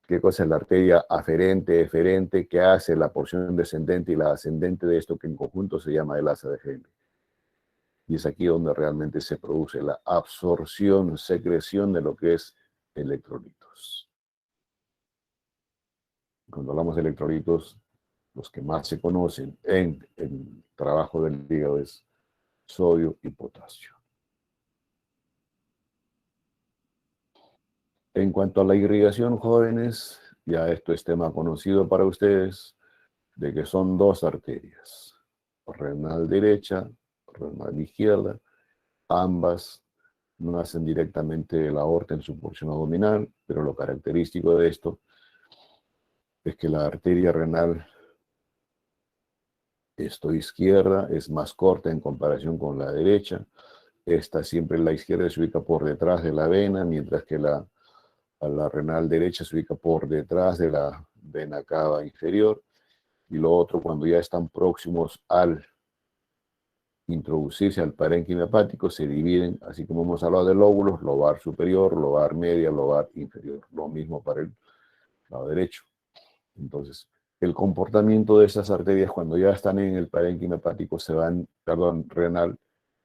qué cosa es la arteria aferente, eferente, qué hace la porción descendente y la ascendente de esto que en conjunto se llama el asa de Henle. Y es aquí donde realmente se produce la absorción, secreción de lo que es electrolitos. Cuando hablamos de electrolitos, los que más se conocen en el trabajo del hígado es sodio y potasio. En cuanto a la irrigación, jóvenes, ya esto es tema conocido para ustedes, de que son dos arterias, renal derecha, renal izquierda, ambas nacen directamente de la aorta en su porción abdominal, pero lo característico de esto es que la arteria renal izquierda es más corta en comparación con la derecha. Esta siempre la izquierda se ubica por detrás de la vena, mientras que la renal derecha se ubica por detrás de la vena cava inferior. Y lo otro, cuando ya están próximos al introducirse al parénquima hepático, se dividen, así como hemos hablado de lóbulos, lobar superior, lobar media, lobar inferior. Lo mismo para el lado derecho. Entonces, el comportamiento de esas arterias cuando ya están en el parénquima hepático renal,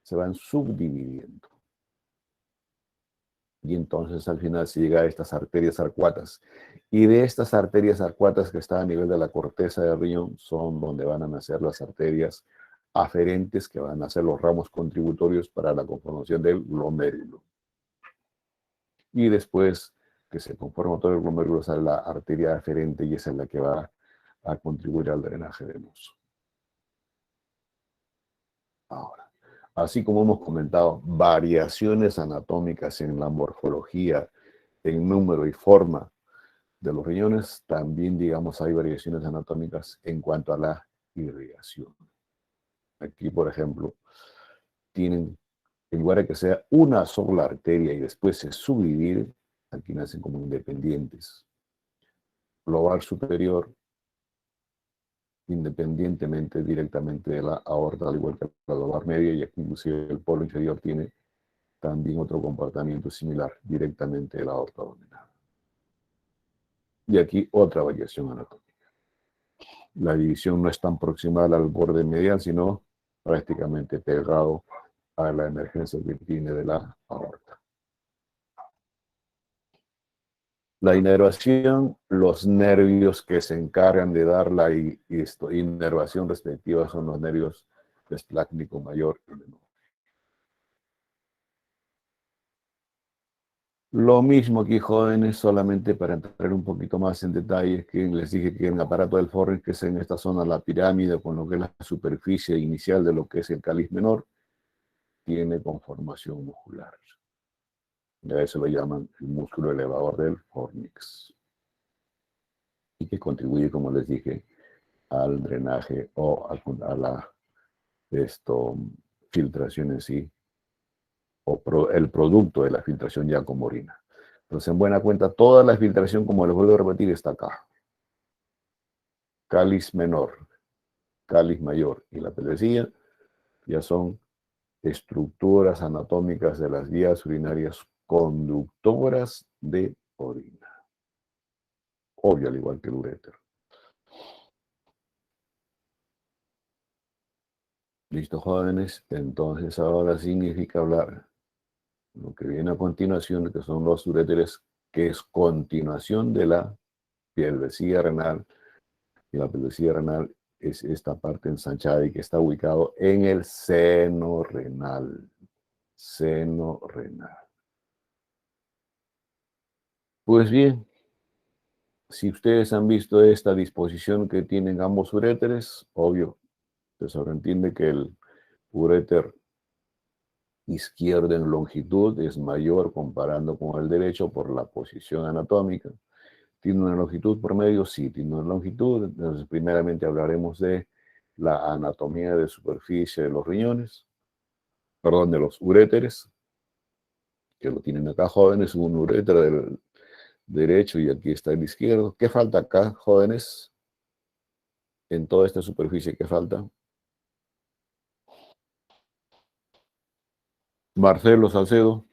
se van subdividiendo. Y entonces al final se llega a estas arterias arcuatas. Y de estas arterias arcuatas que están a nivel de la corteza del riñón son donde van a nacer las arterias aferentes, que van a ser los ramos contributorios para la conformación del glomérulo. Y después que se conforma todo el glomérulo sale la arteria aferente y esa es la que va a contribuir al drenaje venoso. Ahora, así como hemos comentado, variaciones anatómicas en la morfología, en número y forma de los riñones, también, digamos, hay variaciones anatómicas en cuanto a la irrigación. Aquí, por ejemplo, tienen, en lugar de que sea una sola arteria y después se subdivide, aquí nacen como independientes. Lobar superior, independientemente directamente de la aorta, al igual que la lobar media, y aquí inclusive el polo inferior tiene también otro comportamiento similar, directamente de la aorta abdominal. Y aquí otra variación anatómica. La división no es tan proximal al borde medial, sino prácticamente pegado a la emergencia que tiene de la aorta. La inervación, los nervios que se encargan de dar la inervación respectiva son los nervios esplácnico mayor y menor. Lo mismo aquí, jóvenes, solamente para entrar un poquito más en detalle, que les dije que en el aparato del Fornix, que es en esta zona la pirámide, con lo que es la superficie inicial de lo que es el cáliz menor, tiene conformación muscular. Y a eso lo llaman el músculo elevador del Fornix. Y que contribuye, como les dije, al drenaje o a la filtración en sí, o el producto de la filtración ya como orina. Entonces, en buena cuenta, toda la filtración, como les vuelvo a repetir, está acá. cáliz menor, cáliz mayor y la pelecilla ya son estructuras anatómicas de las vías urinarias conductoras de orina. Obvio, al igual que el uréter. ¿Listo, jóvenes? Entonces ahora significa hablar lo que viene a continuación, que son los uréteres, que es continuación de la pelvecilla renal. Y la pelvecilla renal es esta parte ensanchada y que está ubicado en el seno renal. Seno renal. Pues bien, si ustedes han visto esta disposición que tienen ambos uréteres, obvio, se sobreentiende que el uréter izquierdo en longitud es mayor comparando con el derecho por la posición anatómica. ¿Tiene una longitud promedio? Sí, tiene una longitud. Entonces, primeramente hablaremos de la anatomía de superficie de los riñones, perdón, de los uréteres, que lo tienen acá, jóvenes, un uréter del derecho y aquí está el izquierdo. ¿Qué falta acá, jóvenes? En toda esta superficie, ¿qué falta? Marcelo Salcedo.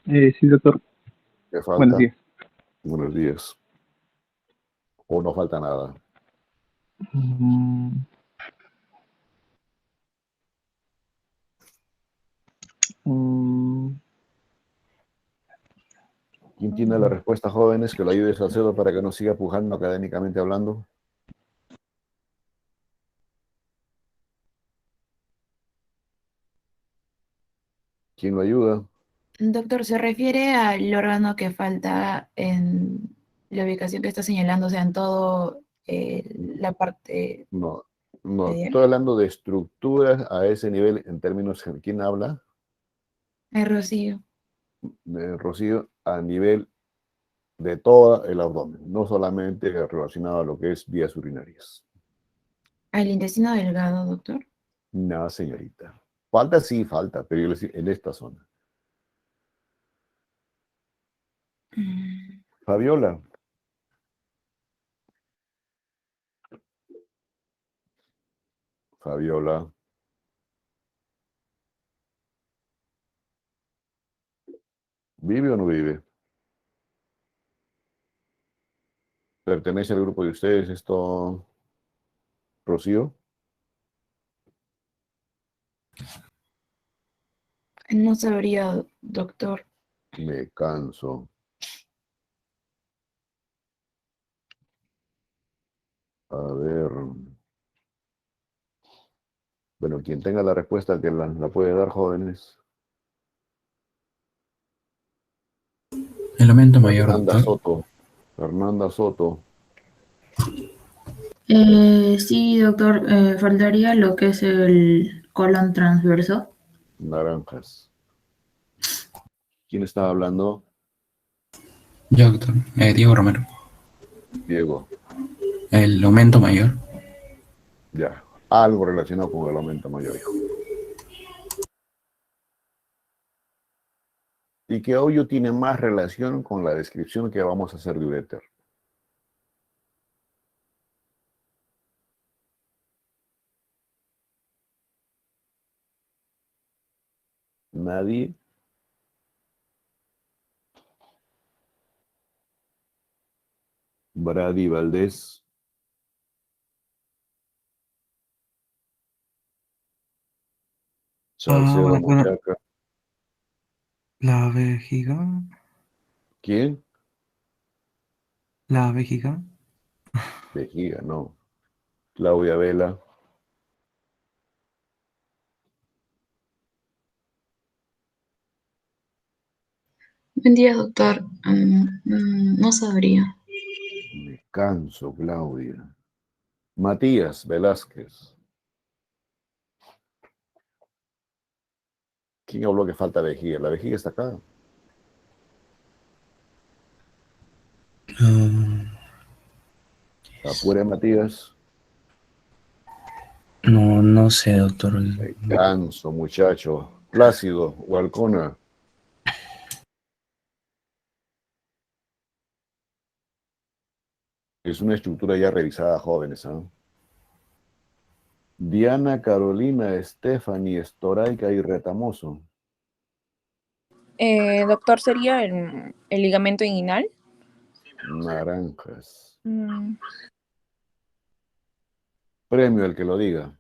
Sí, doctor. ¿Qué falta? Buenos días. Buenos días. ¿O no falta nada? ¿Quién tiene la respuesta, jóvenes, que lo ayude Salcedo para que no siga pujando académicamente hablando? ¿Quién lo ayuda? Doctor, ¿se refiere al órgano que falta en la ubicación que está señalando, o sea, en todo la parte No, medial? estoy hablando de estructuras a ese nivel en términos, ¿quién habla? Rocío. Rocío, a nivel de todo el abdomen, no solamente relacionado a lo que es vías urinarias. ¿Al intestino delgado, doctor? No, señorita. Falta, sí, falta, pero yo le decía, en esta zona. Fabiola. Fabiola. ¿Vive o no vive? ¿Pertenece al grupo de ustedes esto, Rocío? No sabría, doctor. Me canso. A ver. Bueno, quien tenga la respuesta que la puede dar, jóvenes. El aumento mayor, Fernanda doctor. Soto. Fernanda Soto. Sí, doctor, faltaría lo que es el colon transverso. Naranjas. ¿Quién está hablando? Yo, doctor. Diego Romero. Diego. El aumento mayor. Ya. Algo relacionado con el aumento mayor, hijo. Y que hoy tiene más relación con la descripción que vamos a hacer de uréter. Nadie. Brady Valdés. Salcedo Mochaca. La vejiga. ¿Quién? La vejiga. Vejiga, no. Claudia Vela. Buen día, doctor. No sabría. Me canso, Claudia. Matías Velázquez. ¿Quién habló que falta vejiga? La vejiga está acá. Apure, Matías. No sé, doctor. Me canso, muchacho. Plácido, Hualcona. Es una estructura ya revisada, jóvenes, ¿ah? Diana, Carolina, Stephanie, Storaica y Retamoso. Doctor, ¿sería el ligamento inguinal? Naranjas. Premio el que lo diga.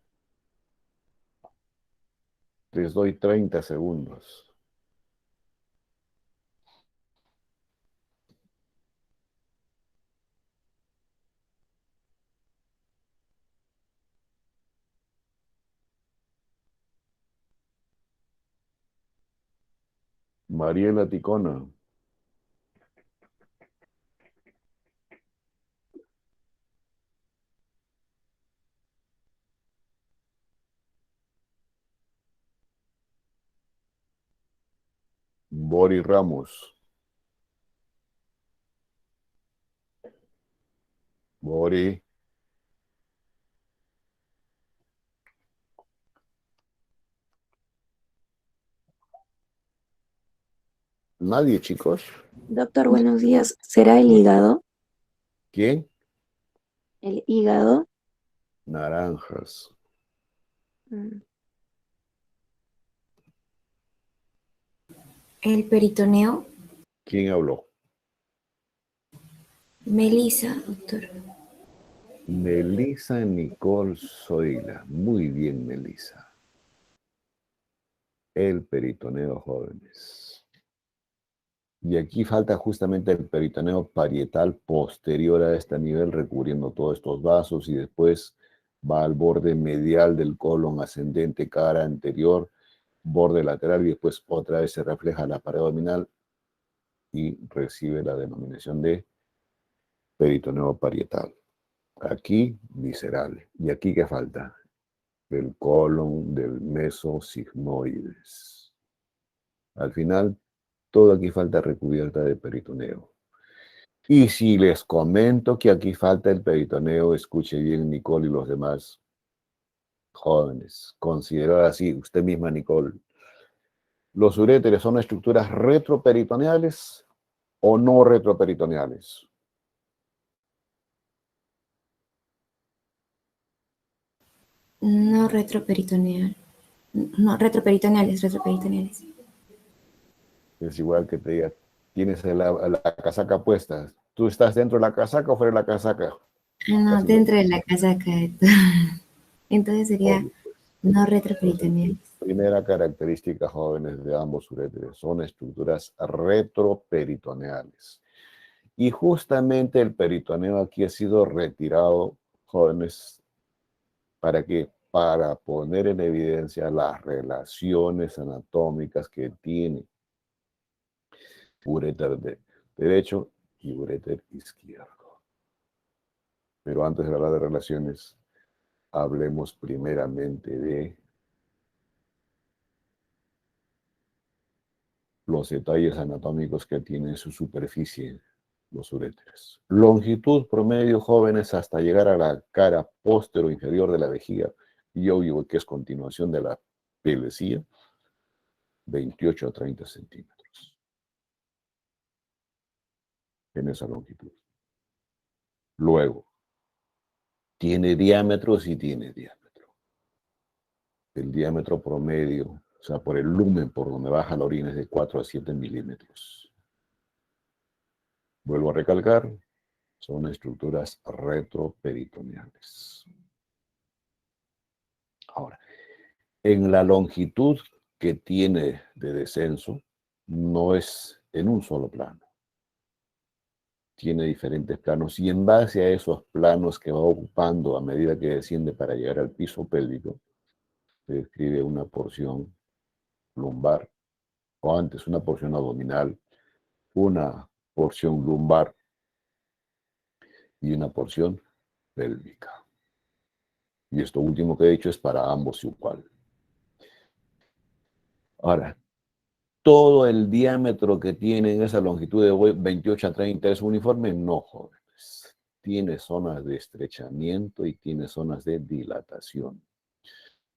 Les doy 30 segundos. Mariela Ticona. Bori Ramos. Bori. Nadie, chicos. Doctor, buenos días. ¿Será el hígado? ¿Quién? ¿El hígado? Naranjas. ¿El peritoneo? ¿Quién habló? Melissa, doctor. Melissa Nicole Zoila. Muy bien, Melissa. El peritoneo, jóvenes. Y aquí falta justamente el peritoneo parietal posterior a este nivel, recubriendo todos estos vasos, y después va al borde medial del colon ascendente, cara anterior, borde lateral, y después otra vez se refleja la pared abdominal y recibe la denominación de peritoneo parietal. Aquí, visceral. ¿Y aquí qué falta? Del colon del mesosigmoides. Al final, todo aquí falta recubierta de peritoneo. Y si les comento que aquí falta el peritoneo, escuche bien, Nicole y los demás jóvenes. Considerad así, usted misma, Nicole. ¿Los uréteres son estructuras retroperitoneales o no retroperitoneales? No retroperitoneal. No, retroperitoneales. Es igual que te diga, tienes la casaca puesta. ¿Tú estás dentro de la casaca o fuera de la casaca? No, dentro de la casaca. Entonces sería no retroperitoneales. Primera característica, jóvenes, de ambos uréteres. Son estructuras retroperitoneales. Y justamente el peritoneo aquí ha sido retirado, jóvenes, ¿para qué? Para poner en evidencia las relaciones anatómicas que tiene uréter derecho y uréter izquierdo. Pero antes de hablar de relaciones, hablemos primeramente de los detalles anatómicos que tiene en su superficie los uréteres. Longitud promedio, jóvenes, hasta llegar a la cara póstero inferior de la vejiga, y obvio que es continuación de la pelecía, 28 a 30 centímetros. En esa longitud. Luego, tiene diámetro, sí tiene diámetro. El diámetro promedio, o sea, por el lumen por donde baja la orina, es de 4 a 7 milímetros. Vuelvo a recalcar, son estructuras retroperitoneales. Ahora, en la longitud que tiene de descenso, no es en un solo plano. Tiene diferentes planos, y en base a esos planos que va ocupando a medida que desciende para llegar al piso pélvico, se describe una porción lumbar, o antes una porción abdominal, una porción lumbar y una porción pélvica. Y esto último que he dicho es para ambos igual. Ahora, todo el diámetro que tiene en esa longitud de 28 a 30 es uniforme, no, jóvenes. Tiene zonas de estrechamiento y tiene zonas de dilatación.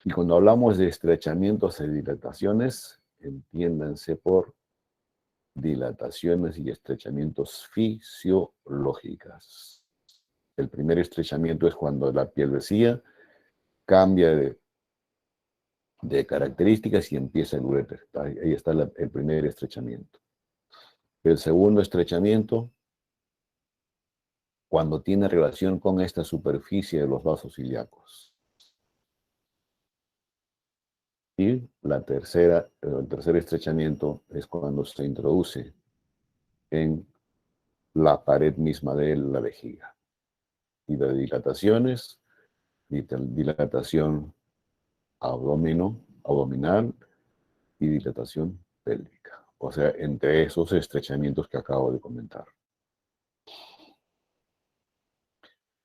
Y cuando hablamos de estrechamientos y dilataciones, entiéndanse por dilataciones y estrechamientos fisiológicas. El primer estrechamiento es cuando la pielvesía cambia de características y empieza el uréter. Ahí está el primer estrechamiento. El segundo estrechamiento, cuando tiene relación con esta superficie de los vasos ilíacos. Y el tercer estrechamiento es cuando se introduce en la pared misma de la vejiga. Y la dilataciones, dilatación abdominal y dilatación pélvica. O sea, entre esos estrechamientos que acabo de comentar.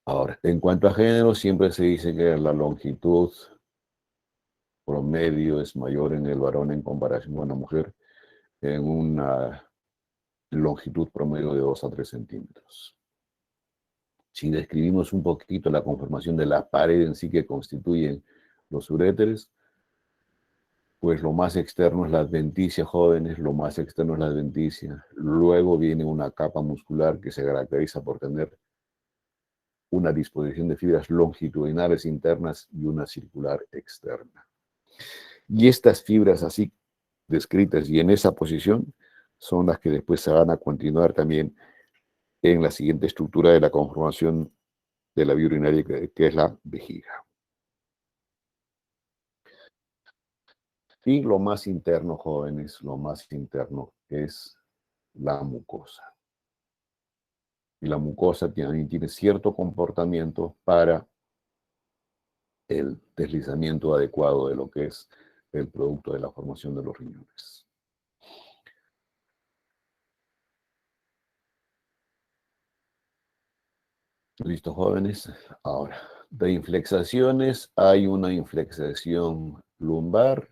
Ahora, en cuanto a género, siempre se dice que la longitud promedio es mayor en el varón en comparación con la mujer, en una longitud promedio de 2 a 3 centímetros. Si describimos un poquito la conformación de la pared en sí que constituyen los uréteres, pues lo más externo es la adventicia, jóvenes, lo más externo es la adventicia. Luego viene una capa muscular que se caracteriza por tener una disposición de fibras longitudinales internas y una circular externa. Y estas fibras así descritas y en esa posición son las que después se van a continuar también en la siguiente estructura de la conformación de la vía urinaria, que es la vejiga. Y lo más interno, jóvenes, lo más interno es la mucosa. Y la mucosa también tiene cierto comportamiento para el deslizamiento adecuado de lo que es el producto de la formación de los riñones. ¿Listo, jóvenes? Ahora, de inflexaciones hay una inflexación lumbar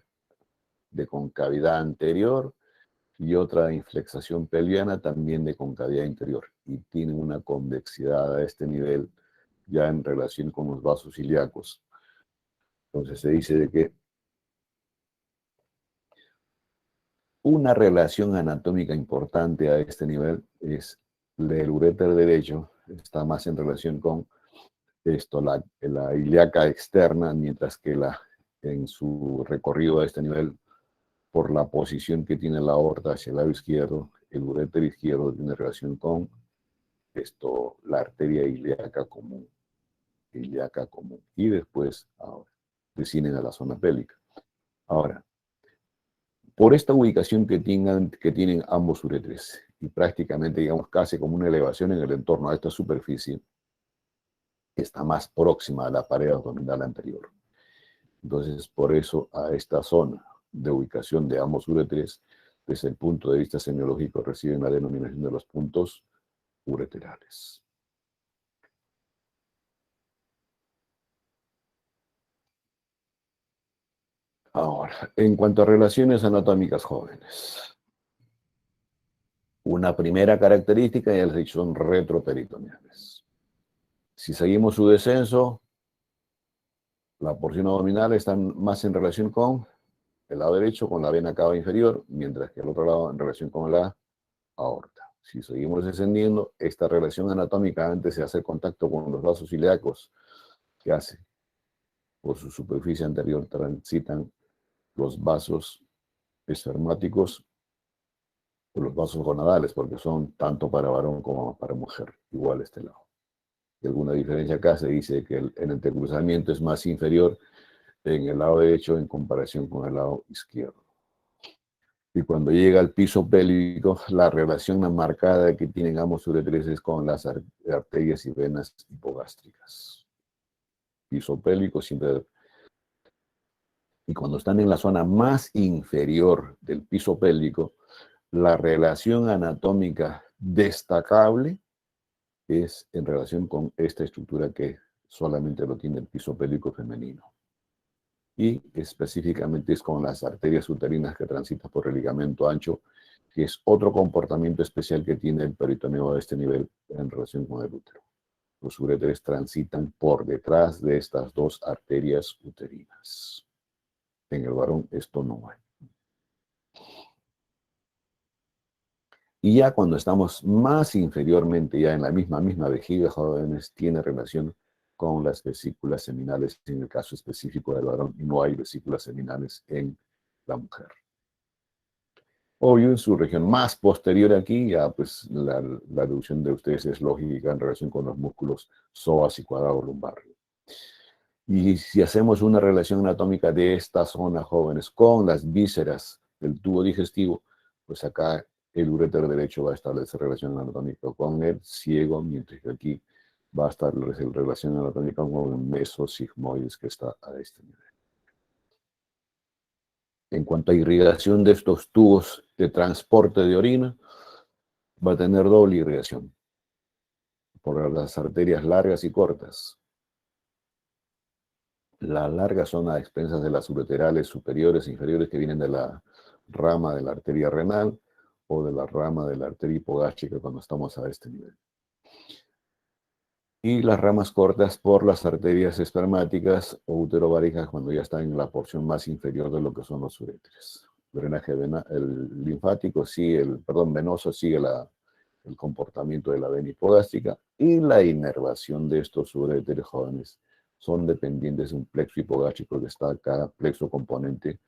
de concavidad anterior y otra inflexación pelviana también de concavidad interior, y tienen una convexidad a este nivel ya en relación con los vasos ilíacos. Entonces se dice de que una relación anatómica importante a este nivel es el uréter derecho, está más en relación con la ilíaca externa, mientras que en su recorrido a este nivel, por la posición que tiene la aorta hacia el lado izquierdo, el uréter izquierdo tiene relación con la arteria ilíaca común. Y después ahora descienden a la zona pélvica. Ahora, por esta ubicación que tienen ambos uréteres, y prácticamente, digamos, casi como una elevación en el entorno a esta superficie, está más próxima a la pared abdominal anterior. Entonces, por eso a esta zona de ubicación de ambos uréteres, desde el punto de vista semiológico, reciben la denominación de los puntos ureterales. Ahora, en cuanto a relaciones anatómicas jóvenes, una primera característica, ya les he dicho, son retroperitoneales. Si seguimos su descenso, la porción abdominal está más en relación con el lado derecho, con la vena cava inferior, mientras que el otro lado en relación con la aorta. Si seguimos descendiendo, esta relación anatómica antes de hacer contacto con los vasos ilíacos, que hace por su superficie anterior transitan los vasos espermáticos o los vasos gonadales, porque son tanto para varón como para mujer, igual este lado. Y alguna diferencia acá se dice que el entrecruzamiento es más inferior en el lado derecho en comparación con el lado izquierdo. Y cuando llega al piso pélvico, la relación marcada que tienen ambos uréteres es con las arterias y venas hipogástricas. Piso pélvico siempre. Y cuando están en la zona más inferior del piso pélvico, la relación anatómica destacable es en relación con esta estructura que solamente lo tiene el piso pélvico femenino. Y específicamente es con las arterias uterinas que transitan por el ligamento ancho, que es otro comportamiento especial que tiene el peritoneo a este nivel en relación con el útero. Los uréteres transitan por detrás de estas dos arterias uterinas. En el varón esto no hay. Y ya cuando estamos más inferiormente, ya en la misma vejiga, jóvenes, tiene relación con las vesículas seminales, en el caso específico del varón, no hay vesículas seminales en la mujer. Obvio, en su región más posterior aquí, ya pues la deducción de ustedes es lógica en relación con los músculos psoas y cuadrado lumbar. Y si hacemos una relación anatómica de esta zona, jóvenes, con las vísceras del tubo digestivo, pues acá el uréter derecho va a establecer relación anatómica con el ciego, mientras que aquí va a establecer relación anatómica con el mesosigmoides que está a este nivel. En cuanto a irrigación de estos tubos de transporte de orina, va a tener doble irrigación por las arterias largas y cortas. Las largas son a expensas de las ureterales superiores e inferiores que vienen de la rama de la arteria renal o de la rama de la arteria hipogástrica cuando estamos a este nivel. Y las ramas cortas por las arterias espermáticas o uterováricas cuando ya están en la porción más inferior de lo que son los uréteres. El drenaje el linfático sigue, venoso sigue el comportamiento de la vena hipogástrica y la inervación de estos uréteres, jóvenes, son dependientes de un plexo hipogástrico que está cada plexo componente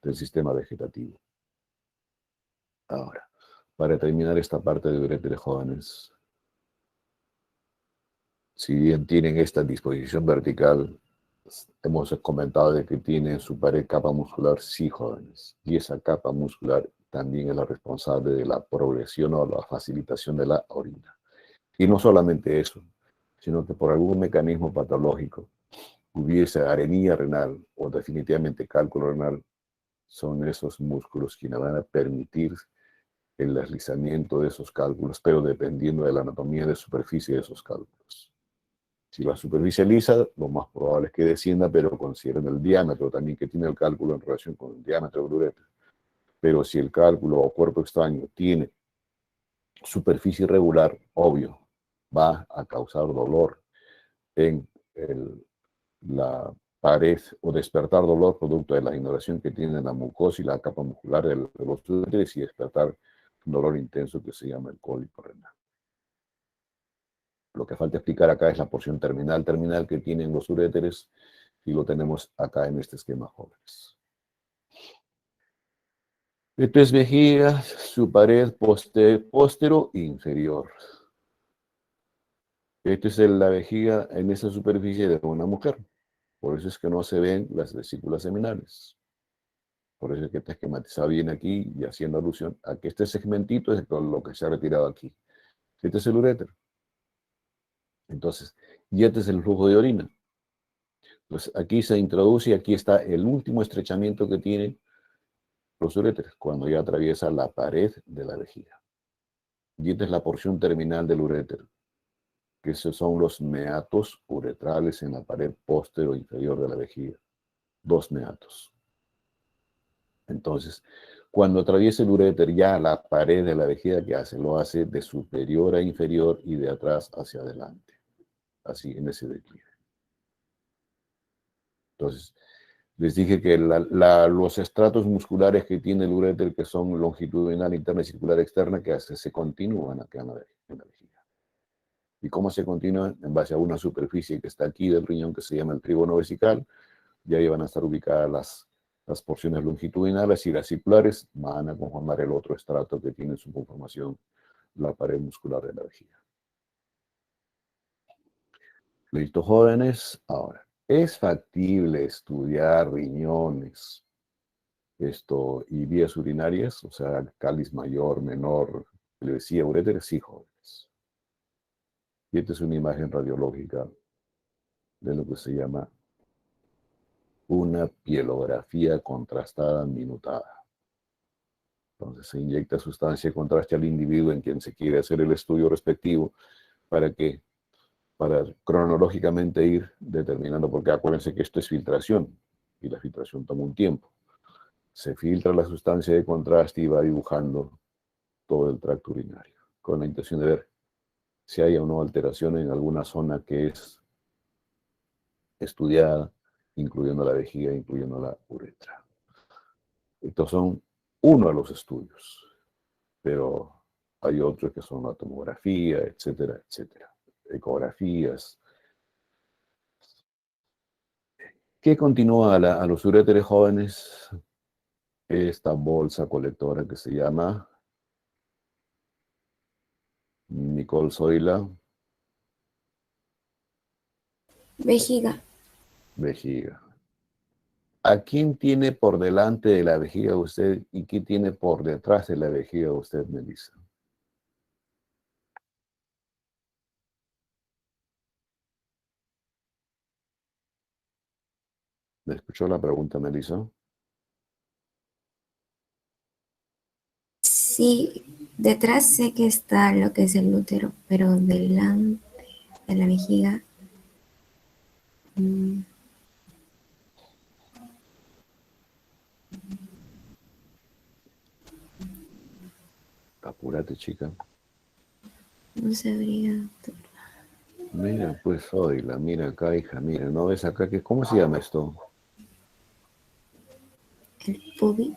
del sistema vegetativo. Ahora, para terminar esta parte de uréteres, jóvenes, si bien tienen esta disposición vertical, hemos comentado de que tienen su pared capa muscular, sí, jóvenes. Y esa capa muscular también es la responsable de la progresión o la facilitación de la orina. Y no solamente eso, sino que por algún mecanismo patológico hubiese arenía renal o definitivamente cálculo renal, son esos músculos quienes van a permitir el deslizamiento de esos cálculos, pero dependiendo de la anatomía de superficie de esos cálculos. Si la superficie lisa, lo más probable es que descienda, pero consideren el diámetro también que tiene el cálculo en relación con el diámetro del uréter. Pero si el cálculo o cuerpo extraño tiene superficie irregular, obvio, va a causar dolor en la pared o despertar dolor producto de la ignoración que tiene la mucosa y la capa muscular de los uréteres y despertar un dolor intenso que se llama el cólico renal. Lo que falta explicar acá es la porción terminal que tienen los uréteres y lo tenemos acá en este esquema, jóvenes. Esto es vejiga, su pared póstero inferior. Esta es la vejiga en esa superficie de una mujer. Por eso es que no se ven las vesículas seminales. Por eso es que está esquematizado bien aquí y haciendo alusión a que este segmentito es lo que se ha retirado aquí. Este es el uréter. Entonces, y este es el flujo de orina. Pues aquí se introduce y aquí está el último estrechamiento que tienen los uréteres, cuando ya atraviesa la pared de la vejiga. Y esta es la porción terminal del uréter, que esos son los meatos uretrales en la pared póstero inferior de la vejiga. 2 meatos. Entonces, cuando atraviesa el uréter, ya la pared de la vejiga, ¿qué hace? Lo hace de superior a inferior y de atrás hacia adelante. Así, en ese declive. Entonces, les dije que los estratos musculares que tiene el uréter, que son longitudinal interna y circular externa, que se continúan acá en la vejiga. ¿Y cómo se continúan? En base a una superficie que está aquí del riñón, que se llama el trígono vesical, y ahí van a estar ubicadas las porciones longitudinales y las circulares, van a conformar el otro estrato que tiene en su conformación la pared muscular de la vejiga. ¿Listo, jóvenes? Ahora, ¿es factible estudiar riñones y vías urinarias? O sea, cáliz mayor, menor, le decía uréter, sí, jóvenes. Y esta es una imagen radiológica de lo que se llama una pielografía contrastada minutada. Entonces se inyecta sustancia de contraste al individuo en quien se quiere hacer el estudio respectivo para cronológicamente ir determinando, porque acuérdense que esto es filtración, y la filtración toma un tiempo. Se filtra la sustancia de contraste y va dibujando todo el tracto urinario, con la intención de ver si hay o no alteración en alguna zona que es estudiada, incluyendo la vejiga, incluyendo la uretra. Estos son uno de los estudios, pero Hay otros que son la tomografía, etcétera, etcétera. Ecografías. ¿Qué continúa a los uréteres jóvenes? Esta bolsa colectora que se llama Nicole Zoila. Vejiga. Vejiga. ¿A quién tiene por delante de la vejiga usted y quién tiene por detrás de la vejiga usted, Melissa? ¿Me escuchó la pregunta, Melissa? Sí, detrás sé que está lo que es el útero, pero delante de la vejiga. Apúrate, chica. No sabría, doctor. Mira, pues, Zoila, mira acá, hija, mira, ¿no ves acá que cómo se llama esto? ¿El pubis?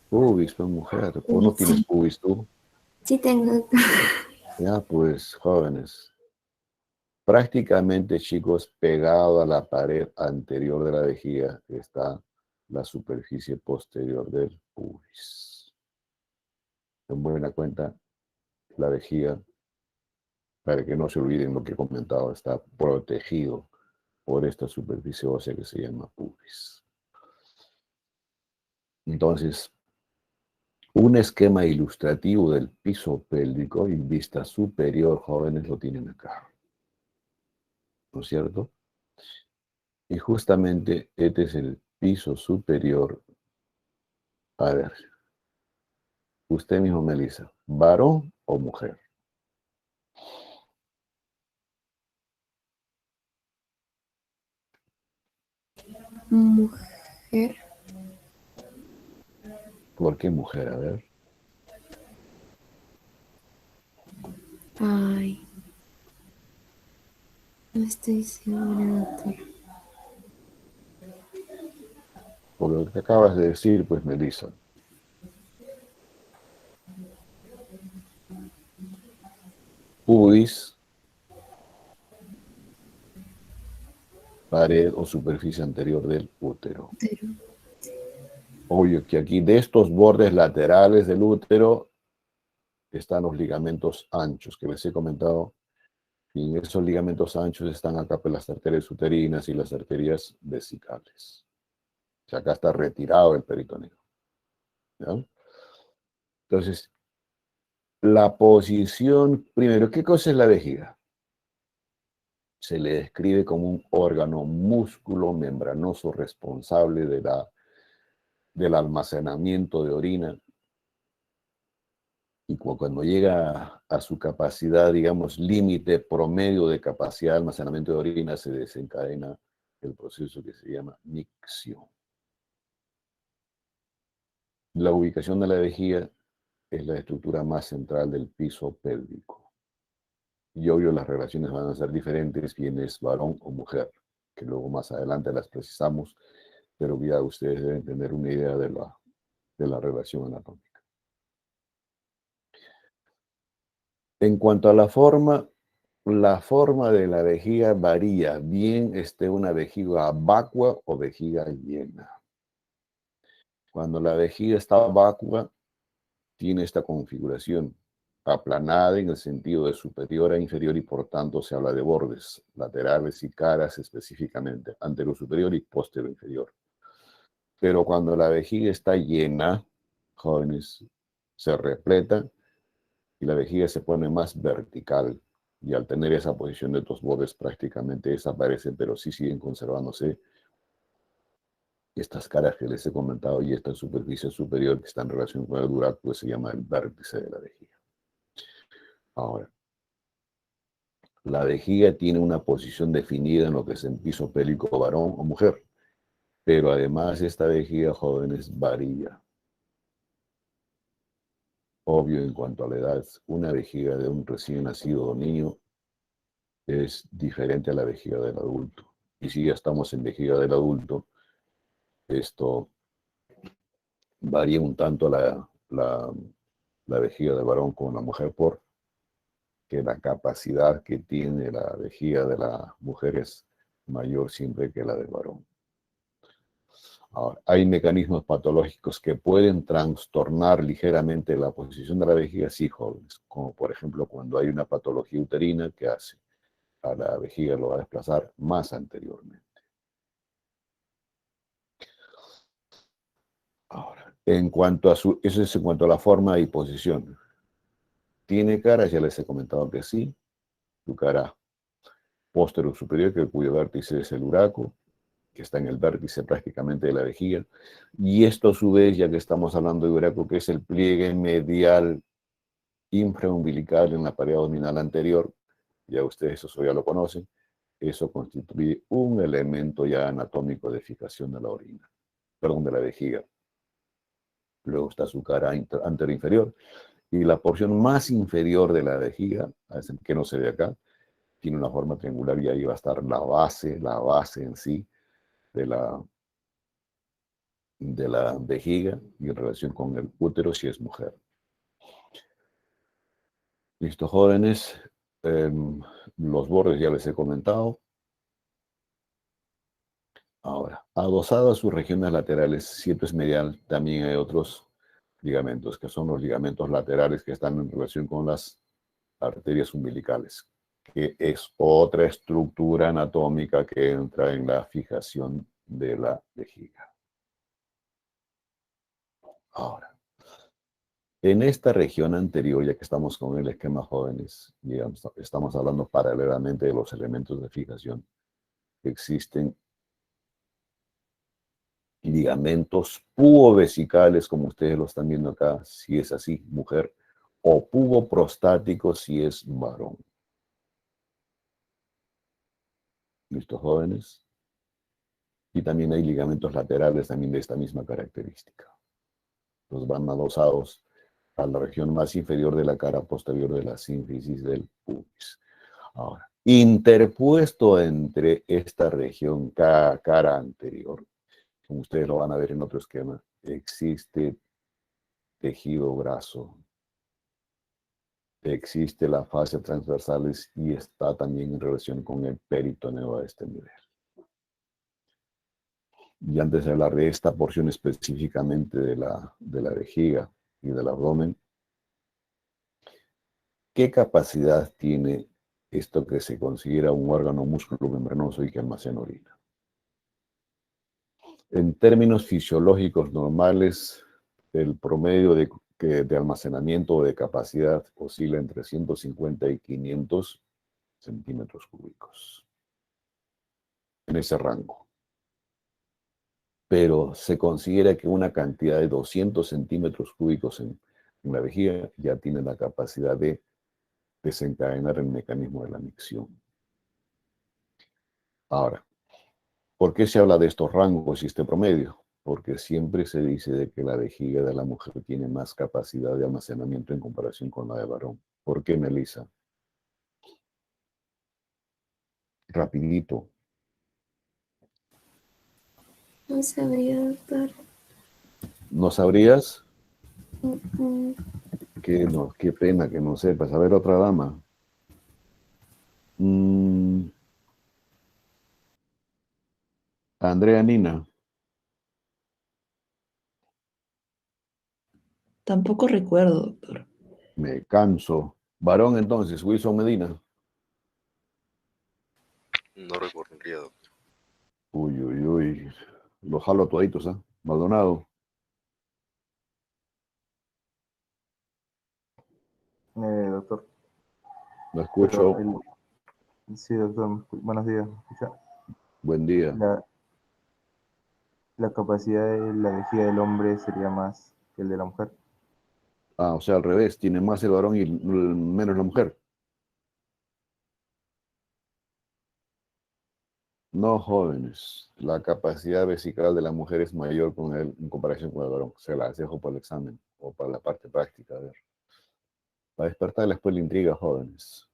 Pubis, pues, mujer. ¿Tú no tienes pubis tú? Sí tengo, doctor. Ya, pues, jóvenes. Prácticamente, chicos, pegado a la pared anterior de la vejiga está la superficie posterior del pubis. En buena cuenta, la vejiga, para que no se olviden lo que he comentado, está protegido por esta superficie ósea que se llama pubis. Entonces, un esquema ilustrativo del piso pélvico y vista superior, jóvenes, lo tienen acá. ¿No es cierto? Y justamente este es el piso superior. A ver, usted mismo, Melissa, ¿varón o mujer? Mujer. ¿Por qué mujer? A ver. Ay. No estoy segura, doctor. Por lo que acabas de decir, pues, Melissa. Pubis, pared o superficie anterior del útero. Obvio que aquí de estos bordes laterales del útero están los ligamentos anchos que les he comentado. Y en esos ligamentos anchos están acá pues, las arterias uterinas y las arterias vesicales. O sea, acá está retirado el peritoneo. ¿Ya? Entonces, la posición, primero, ¿qué cosa es la vejiga? Se le describe como un órgano músculo membranoso responsable del almacenamiento de orina. Y cuando llega a su capacidad, digamos, límite promedio de capacidad de almacenamiento de orina, se desencadena el proceso que se llama micción. La ubicación de la vejiga es la estructura más central del piso pélvico. Y obvio las relaciones van a ser diferentes, quién es varón o mujer, que luego más adelante las precisamos, pero ya ustedes deben tener una idea de la relación anatómica. En cuanto a la forma de la vejiga varía, bien esté una vejiga vacua o vejiga llena. Cuando la vejiga está vacua, tiene esta configuración, aplanada en el sentido de superior a inferior y por tanto se habla de bordes laterales y caras específicamente, anterior superior y posterior inferior. Pero cuando la vejiga está llena, jóvenes, se repleta y la vejiga se pone más vertical. Y al tener esa posición de estos bordes prácticamente desaparecen, pero sí siguen conservándose estas caras que les he comentado y esta superficie superior que está en relación con el duráculo se llama el vértice de la vejiga. Ahora, la vejiga tiene una posición definida en lo que es en piso pélvico varón o mujer, pero además esta vejiga, jóvenes, varía. Obvio, en cuanto a la edad, una vejiga de un recién nacido o niño es diferente a la vejiga del adulto. Y si ya estamos en vejiga del adulto, esto varía un tanto la vejiga del varón con la mujer porque la capacidad que tiene la vejiga de la mujer es mayor siempre que la del varón. Ahora, hay mecanismos patológicos que pueden trastornar ligeramente la posición de la vejiga, sí, jóvenes, como por ejemplo cuando hay una patología uterina que hace a la vejiga lo va a desplazar más anteriormente. Ahora, eso es en cuanto a la forma y posición. ¿Tiene cara? Ya les he comentado que sí. Su cara posterior superior, cuyo vértice es el uraco, que está en el vértice prácticamente de la vejiga. Y esto a su vez, ya que estamos hablando de uraco, que es el pliegue medial infraumbilical en la pared abdominal anterior, ya ustedes eso ya lo conocen, eso constituye un elemento ya anatómico de fijación de la orina, perdón, de la vejiga. Luego está su cara anteroinferior y la porción más inferior de la vejiga, que no se ve acá, tiene una forma triangular y ahí va a estar la base en sí de la vejiga y en relación con el útero si es mujer. Listo, jóvenes. Los bordes ya les he comentado. Ahora, adosadas sus regiones laterales, siempre es medial, también hay otros ligamentos, que son los ligamentos laterales que están en relación con las arterias umbilicales, que es otra estructura anatómica que entra en la fijación de la vejiga. Ahora, en esta región anterior, ya que estamos con el esquema jóvenes, digamos, estamos hablando paralelamente de los elementos de fijación, existen ligamentos pubovesicales, como ustedes lo están viendo acá, si es así, mujer, o puboprostáticos si es varón. ¿Listo, jóvenes? Y también hay ligamentos laterales también de esta misma característica. Los van adosados a la región más inferior de la cara posterior de la sínfisis del pubis. Ahora, interpuesto entre esta región cara anterior, como ustedes lo van a ver en otro esquema, existe tejido graso, existe la fascia transversales y está también en relación con el peritoneo a este nivel. Y antes de hablar de esta porción específicamente de la vejiga y del abdomen, ¿qué capacidad tiene esto que se considera un órgano músculo membranoso y que almacena orina? En términos fisiológicos normales, el promedio de almacenamiento o de capacidad oscila entre 150 y 500 centímetros cúbicos. En ese rango. Pero se considera que una cantidad de 200 centímetros cúbicos en la vejiga ya tiene la capacidad de desencadenar el mecanismo de la micción. Ahora, ¿por qué se habla de estos rangos y este promedio? Porque siempre se dice de que la vejiga de la mujer tiene más capacidad de almacenamiento en comparación con la de varón. ¿Por qué, Melissa? Rapidito. No sabría, doctor. ¿No sabrías? Mm. Qué pena que no sepas. A ver, otra dama. Andrea Nina. Tampoco recuerdo, doctor. Me canso. Varón entonces, Wilson Medina. No recordaría, doctor. Uy, uy, uy. Los jalo toditos, ¿ah? Maldonado. Doctor. Lo escucho. Sí, doctor. Buenos días. ¿Me escucha? Buen día. La capacidad de la vejiga del hombre sería más que el de la mujer. Ah, o sea, al revés. Tiene más el varón y menos la mujer. No, jóvenes. La capacidad vesical de la mujer es mayor en comparación con el varón. Se las dejo para el examen o para la parte práctica. A ver. Para despertar después la intriga, jóvenes.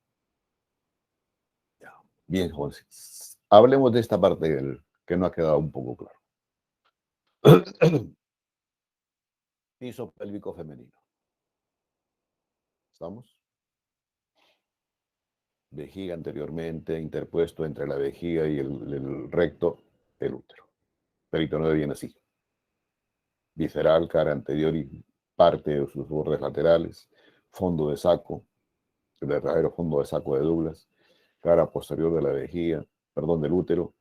Bien, jóvenes. Hablemos de esta parte que no ha quedado un poco claro. Piso pélvico femenino. ¿Estamos? Vejiga anteriormente, interpuesto entre la vejiga y el recto, el útero. Peritoneo viene así. Visceral, cara anterior y parte de sus bordes laterales, fondo de saco, el verdadero fondo de saco de Douglas, cara posterior de la vejiga, perdón, del útero,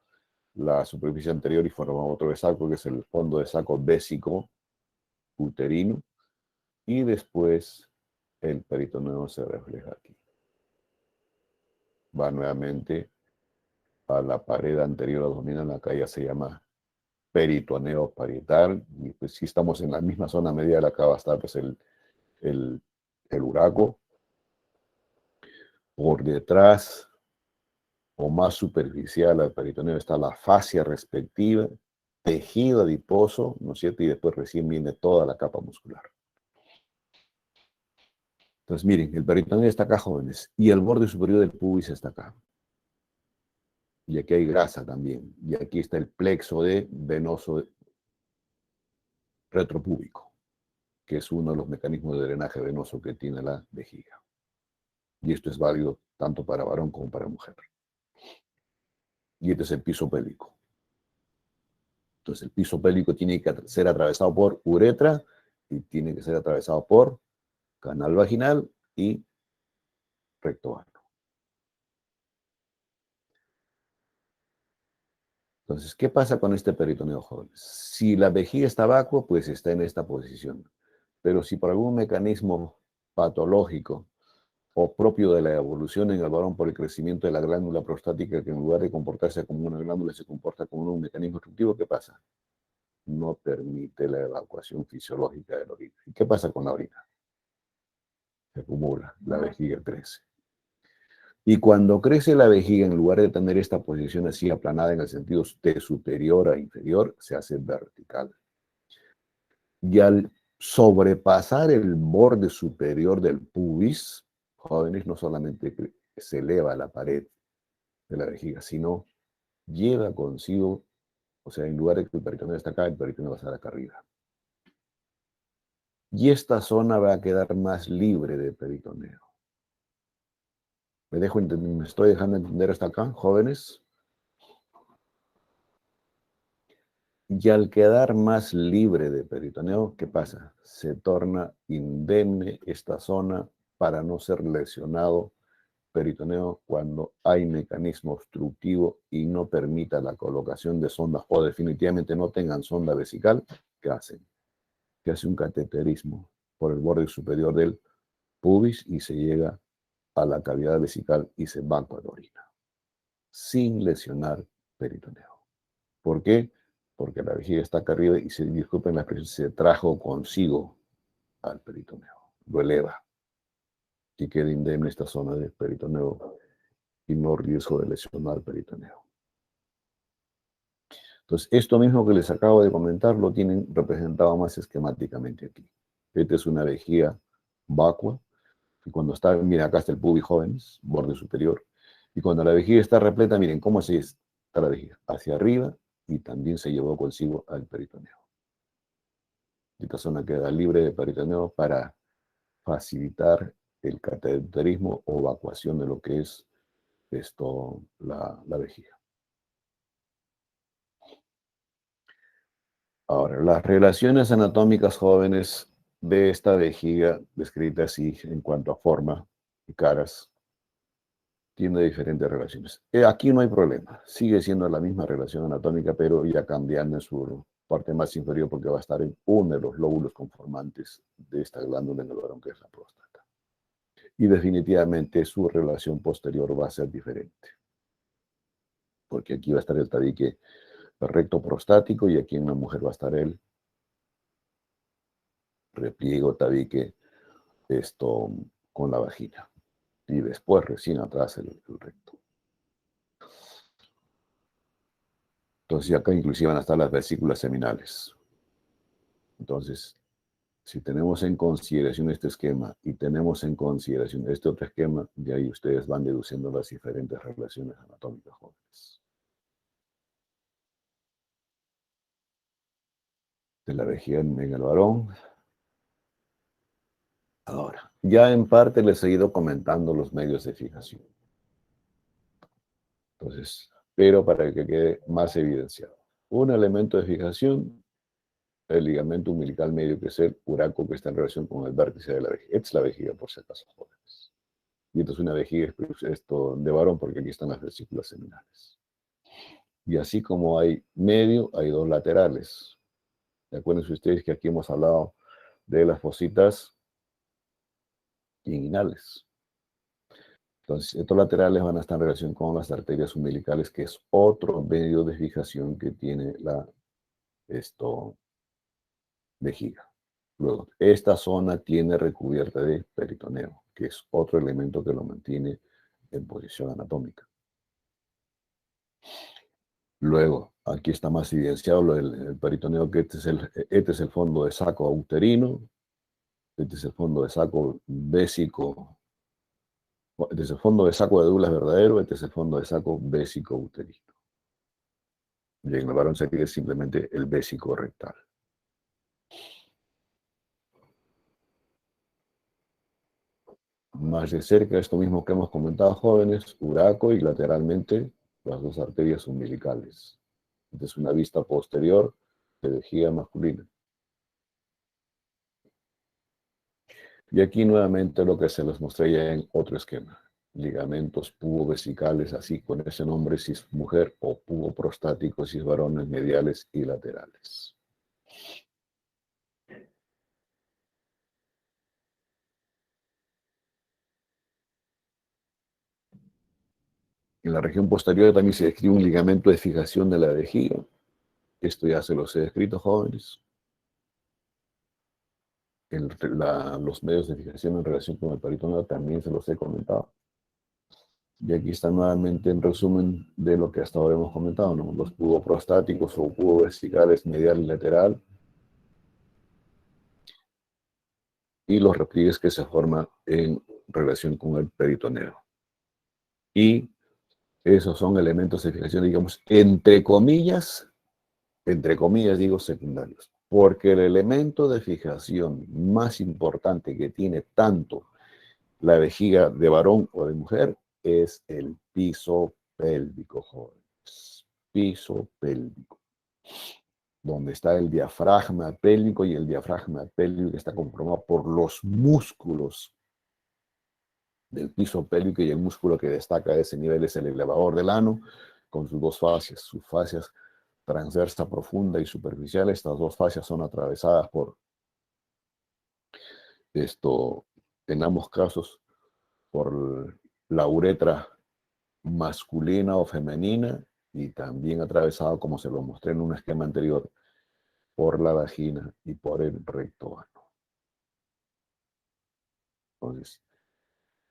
la superficie anterior y forma otro de saco, que es el fondo de saco vésico uterino, y después el peritoneo se refleja aquí. Va nuevamente a la pared anterior abdominal, acá ya se llama peritoneo parietal, y pues si estamos en la misma zona medial, acá va a estar pues el uraco. Por detrás o más superficial al peritoneo está la fascia respectiva, tejido adiposo, ¿no es cierto? Y después recién viene toda la capa muscular. Entonces miren, el peritoneo está acá, jóvenes, y el borde superior del pubis está acá. Y aquí hay grasa también. Y aquí está el plexo venoso retropúbico, que es uno de los mecanismos de drenaje venoso que tiene la vejiga. Y esto es válido tanto para varón como para mujer. Y este es el piso pélvico. Entonces el piso pélvico tiene que ser atravesado por uretra y tiene que ser atravesado por canal vaginal y recto ano. Entonces, ¿qué pasa con este peritoneo, jóvenes? Si la vejiga está vacua, pues está en esta posición. Pero si por algún mecanismo patológico o propio de la evolución en el varón por el crecimiento de la glándula prostática, que en lugar de comportarse como una glándula se comporta como un mecanismo obstructivo, ¿qué pasa? No permite la evacuación fisiológica de la orina. ¿Y qué pasa con la orina? Se acumula, la vejiga crece. Y cuando crece la vejiga, en lugar de tener esta posición así aplanada en el sentido de superior a inferior, se hace vertical. Y al sobrepasar el borde superior del pubis, jóvenes, no solamente se eleva la pared de la vejiga, sino lleva consigo, o sea, en lugar de que el peritoneo está acá, el peritoneo va a estar acá arriba. Y esta zona va a quedar más libre de peritoneo. ¿Me estoy dejando entender hasta acá, jóvenes? Y al quedar más libre de peritoneo, ¿qué pasa? Se torna indemne esta zona para no ser lesionado peritoneo cuando hay mecanismo obstructivo y no permita la colocación de sondas o definitivamente no tengan sonda vesical. ¿Qué hacen? Que hace un cateterismo por el borde superior del pubis y se llega a la cavidad vesical y se evacua la orina sin lesionar peritoneo. ¿Por qué? Porque la vejiga está acá arriba y, disculpen la expresión, se trajo consigo al peritoneo, lo eleva y queda indemne esta zona del peritoneo y no riesgo de lesionar peritoneo. Entonces, esto mismo que les acabo de comentar lo tienen representado más esquemáticamente aquí. Esta es una vejiga vacua y cuando está, miren, acá está el pubis, jóvenes, borde superior, y cuando la vejiga está repleta, miren cómo se está la vejiga, hacia arriba, y también se llevó consigo al peritoneo. Esta zona queda libre de peritoneo para facilitar el cateterismo o evacuación de lo que es la vejiga. Ahora, las relaciones anatómicas, jóvenes, de esta vejiga, descrita así en cuanto a forma y caras, tiene diferentes relaciones. Aquí no hay problema, sigue siendo la misma relación anatómica, pero ya cambiando en su parte más inferior porque va a estar en uno de los lóbulos conformantes de esta glándula en el varón, que es la próstata. Y definitivamente su relación posterior va a ser diferente, porque aquí va a estar el tabique recto prostático y aquí en la mujer va a estar el repliego tabique con la vagina. Y después recién atrás el recto. Entonces acá inclusive van a estar las vesículas seminales. Entonces, si tenemos en consideración este esquema y tenemos en consideración este otro esquema, de ahí ustedes van deduciendo las diferentes relaciones anatómicas, jóvenes. De la vejiga en el varón. Ahora, Ya en parte les he ido comentando los medios de fijación. Entonces, pero para que quede más evidenciado. Un elemento de fijación, el ligamento umbilical medio, que es el uraco, que está en relación con el vértice de la vejiga. Esta es la vejiga, por si acaso, jóvenes. Y esto es una vejiga esto de varón, porque aquí están las vesículas seminales. Y así como hay medio, hay dos laterales. Acuérdense ustedes que aquí hemos hablado de las fositas inguinales. Entonces, estos laterales van a estar en relación con las arterias umbilicales, que es otro medio de fijación que tiene la vejiga. Luego, esta zona tiene recubierta de peritoneo, que es otro elemento que lo mantiene en posición anatómica. Luego, aquí está más evidenciado el peritoneo, que este es el fondo de saco uterino, este es el fondo de saco vésico, este es el fondo de saco de Douglas verdadero, este es el fondo de saco vésico uterino. Y en el varón sería simplemente el vésico rectal. Más de cerca, esto mismo que hemos comentado, jóvenes, uraco, y lateralmente las dos arterias umbilicales. Esta es una vista posterior de vejiga masculina. Y aquí nuevamente lo que se les mostré ya en otro esquema. Ligamentos pubovesicales, así con ese nombre si es mujer, o puboprostáticos si es varones, mediales y laterales. En la región posterior también se describe un ligamento de fijación de la vejiga. Esto ya se los he descrito, jóvenes. Los medios de fijación en relación con el peritoneo también se los he comentado. Y aquí está nuevamente en resumen de lo que hasta ahora hemos comentado, ¿no? Los puboprostáticos o pubovesicales medial y lateral, y los repliegues que se forman en relación con el peritoneo. Y esos son elementos de fijación, digamos, entre comillas digo, secundarios. Porque el elemento de fijación más importante que tiene tanto la vejiga de varón o de mujer es el piso pélvico, jóvenes. Piso pélvico. Donde está el diafragma pélvico, y el diafragma pélvico está conformado por los músculos del piso pélvico, y el músculo que destaca a ese nivel es el elevador del ano, con sus dos fascias, sus fascias transversa, profunda y superficial. Estas dos fascias son atravesadas por en ambos casos, por la uretra masculina o femenina, y también atravesado, como se lo mostré en un esquema anterior, por la vagina y por el recto ano. Entonces,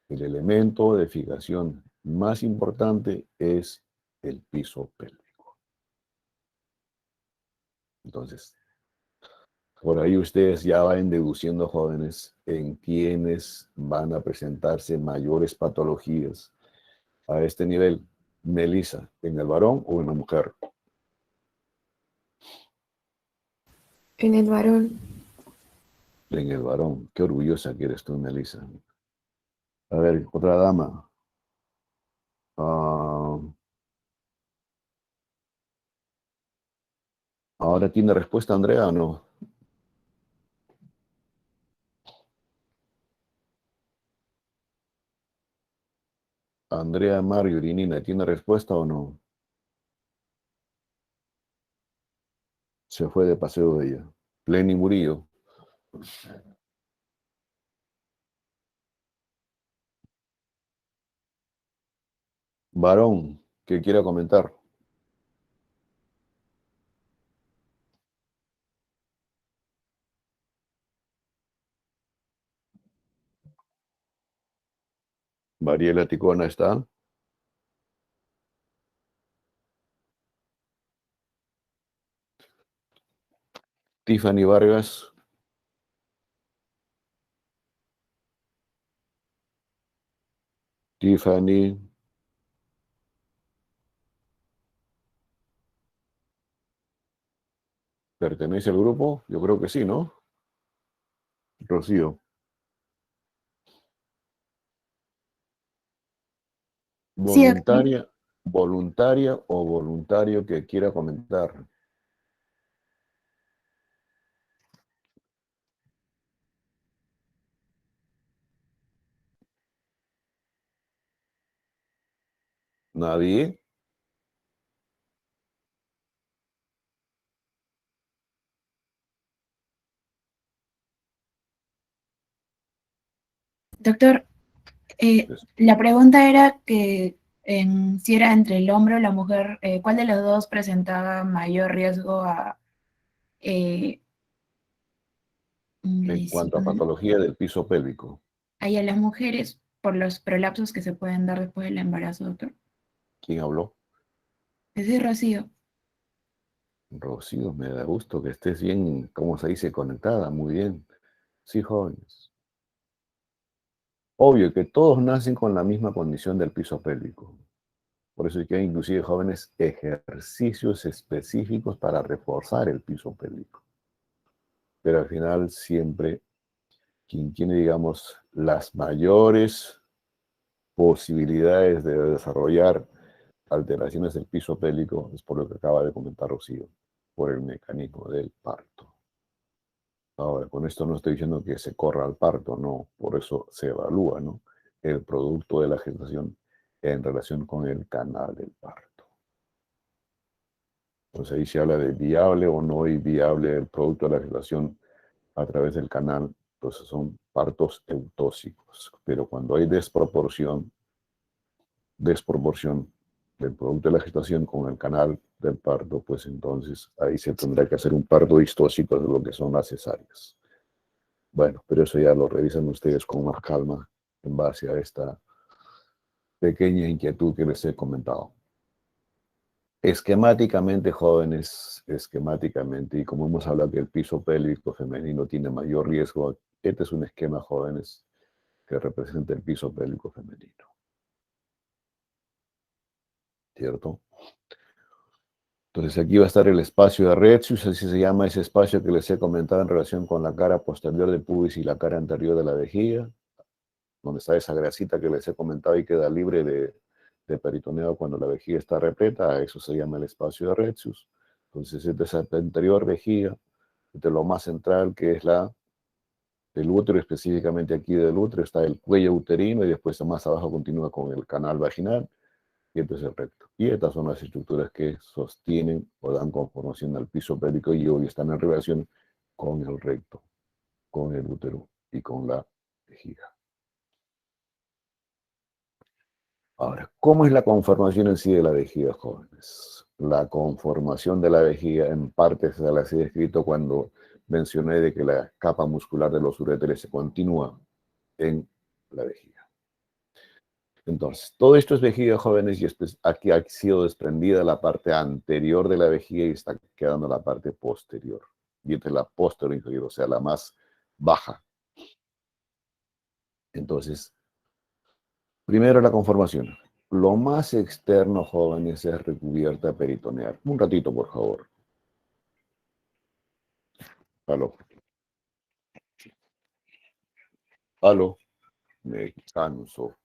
el elemento de fijación más importante es el piso pélvico. Entonces, por ahí ustedes ya van deduciendo, jóvenes, en quiénes van a presentarse mayores patologías a este nivel. Melissa, ¿en el varón o en la mujer? En el varón. En el varón. Qué orgullosa que eres tú, Melissa. A ver, otra dama. ¿Ahora tiene respuesta Andrea o no? Andrea Mario Urinina, ¿tiene respuesta o no? Se fue de paseo de ella. Lenny Murillo. Varón, ¿qué quiera comentar? Mariela Ticona está. Tiffany Vargas. Tiffany. ¿Pertenece al grupo? Yo creo que sí, ¿no? Rocío. Sí, doctor. Voluntaria o voluntario que quiera comentar. ¿Nadie? Doctor, la pregunta era que si era entre el hombre o la mujer, ¿cuál de los dos presentaba mayor riesgo a En cuanto a lesión? patología del piso pélvico. Ahí a las mujeres por los prolapsos que se pueden dar después del embarazo, doctor. ¿Quién habló? Ese es Rocío. Rocío, me da gusto que estés bien, ¿cómo se dice? Conectada, muy bien. Sí, jóvenes. Obvio que todos nacen con la misma condición del piso pélvico. Por eso es que hay inclusive jóvenes ejercicios específicos para reforzar el piso pélvico. Pero al final siempre quien tiene, digamos, las mayores posibilidades de desarrollar alteraciones del piso pélvico es por lo que acaba de comentar Rocío, por el mecanismo del parto. Ahora, con esto no estoy diciendo que se corra al parto, no, por eso se evalúa, ¿no? El producto de la gestación en relación con el canal del parto. Entonces ahí se habla de viable o no viable el producto de la gestación a través del canal. Entonces son partos eutóxicos. Pero cuando hay desproporción del producto de la gestación con el canal del parto, pues entonces ahí se tendrá que hacer un parto distóxico de lo que son las cesáreas. Bueno, pero eso ya lo revisan ustedes con más calma en base a esta pequeña inquietud que les he comentado. Esquemáticamente, jóvenes, esquemáticamente, y como hemos hablado que el piso pélvico femenino tiene mayor riesgo, este es un esquema, jóvenes, que representa el piso pélvico femenino. ¿Cierto? Entonces aquí va a estar el espacio de Retzius, así se llama ese espacio que les he comentado en relación con la cara posterior del pubis y la cara anterior de la vejiga, donde está esa grasita que les he comentado y queda libre de peritoneo cuando la vejiga está repleta, eso se llama el espacio de Retzius. Entonces es de esa anterior vejiga, de lo más central que es el útero, específicamente aquí del útero, está el cuello uterino y después más abajo continúa con el canal vaginal y este es el recto. Y estas son las estructuras que sostienen o dan conformación al piso pélvico y hoy están en relación con el recto, con el útero y con la vejiga. Ahora, ¿cómo es la conformación en sí de la vejiga, jóvenes? La conformación de la vejiga en parte se la he descrito cuando mencioné de que la capa muscular de los uréteres se continúa en la vejiga. Entonces, todo esto es vejiga, jóvenes, y aquí ha sido desprendida la parte anterior de la vejiga y está quedando la parte posterior. Y entre la posterior inferior, o sea, la más baja. Entonces, primero la conformación. Lo más externo, jóvenes, es recubierta peritoneal. Un ratito, por favor. Aló. Aló. Me canso.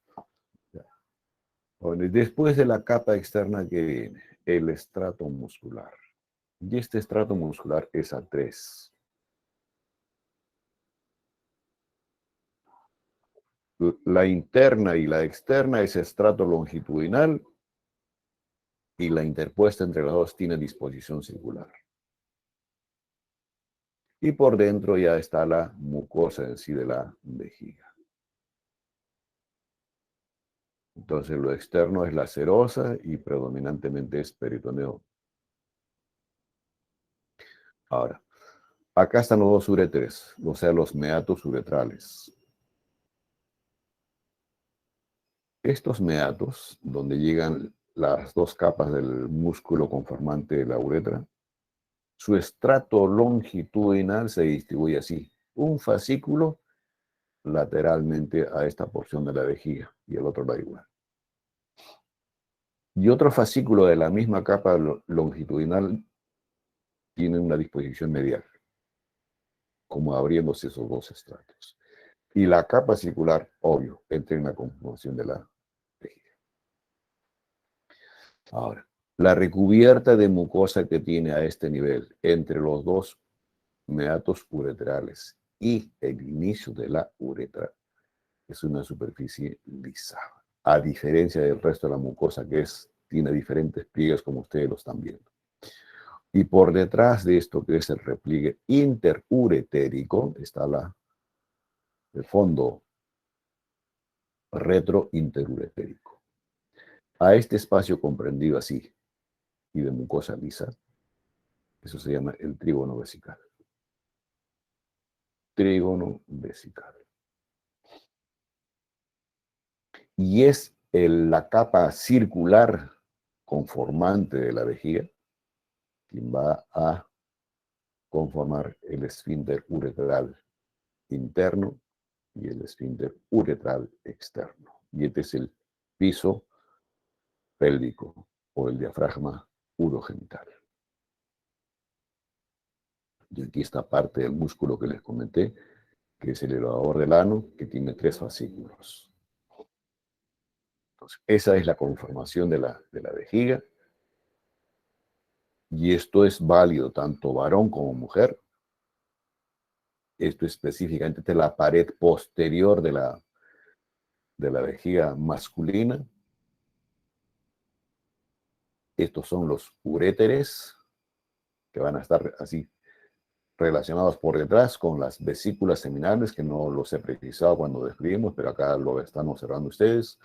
Jóvenes, después de la capa externa que viene, el estrato muscular. Y este estrato muscular es A3. La interna y la externa es estrato longitudinal y la interpuesta entre las dos tiene disposición circular. Y por dentro ya está la mucosa en sí de la vejiga. Entonces lo externo es la serosa y predominantemente es peritoneo. Ahora, acá están los dos uréteres, o sea, los meatos uretrales. Estos meatos, donde llegan las dos capas del músculo conformante de la uretra, su estrato longitudinal se distribuye así. Un fascículo lateralmente a esta porción de la vejiga y el otro da igual. Y otro fascículo de la misma capa longitudinal tiene una disposición medial, como abriéndose esos dos estratos. Y la capa circular, obvio, entra en la conformación de la vejiga. Ahora, la recubierta de mucosa que tiene a este nivel, entre los dos meatos ureterales y el inicio de la uretra, es una superficie lisa, a diferencia del resto de la mucosa que tiene diferentes pliegues como ustedes lo están viendo. Y por detrás de esto que es el repliegue interuretérico está el fondo retrointeruretérico. A este espacio comprendido así y de mucosa lisa, eso se llama el trígono vesical. Trígono vesical. Y es la capa circular conformante de la vejiga quien va a conformar el esfínter uretral interno y el esfínter uretral externo. Y este es el piso pélvico o el diafragma urogenital. Y aquí está parte del músculo que les comenté, que es el elevador del ano, que tiene 3 fascículos. Entonces, esa es la conformación de la vejiga. Y esto es válido tanto varón como mujer. Esto específicamente es la pared posterior de la vejiga masculina. Estos son los uréteres, que van a estar así relacionados por detrás con las vesículas seminales, que no los he precisado cuando describimos, pero acá lo están observando ustedes.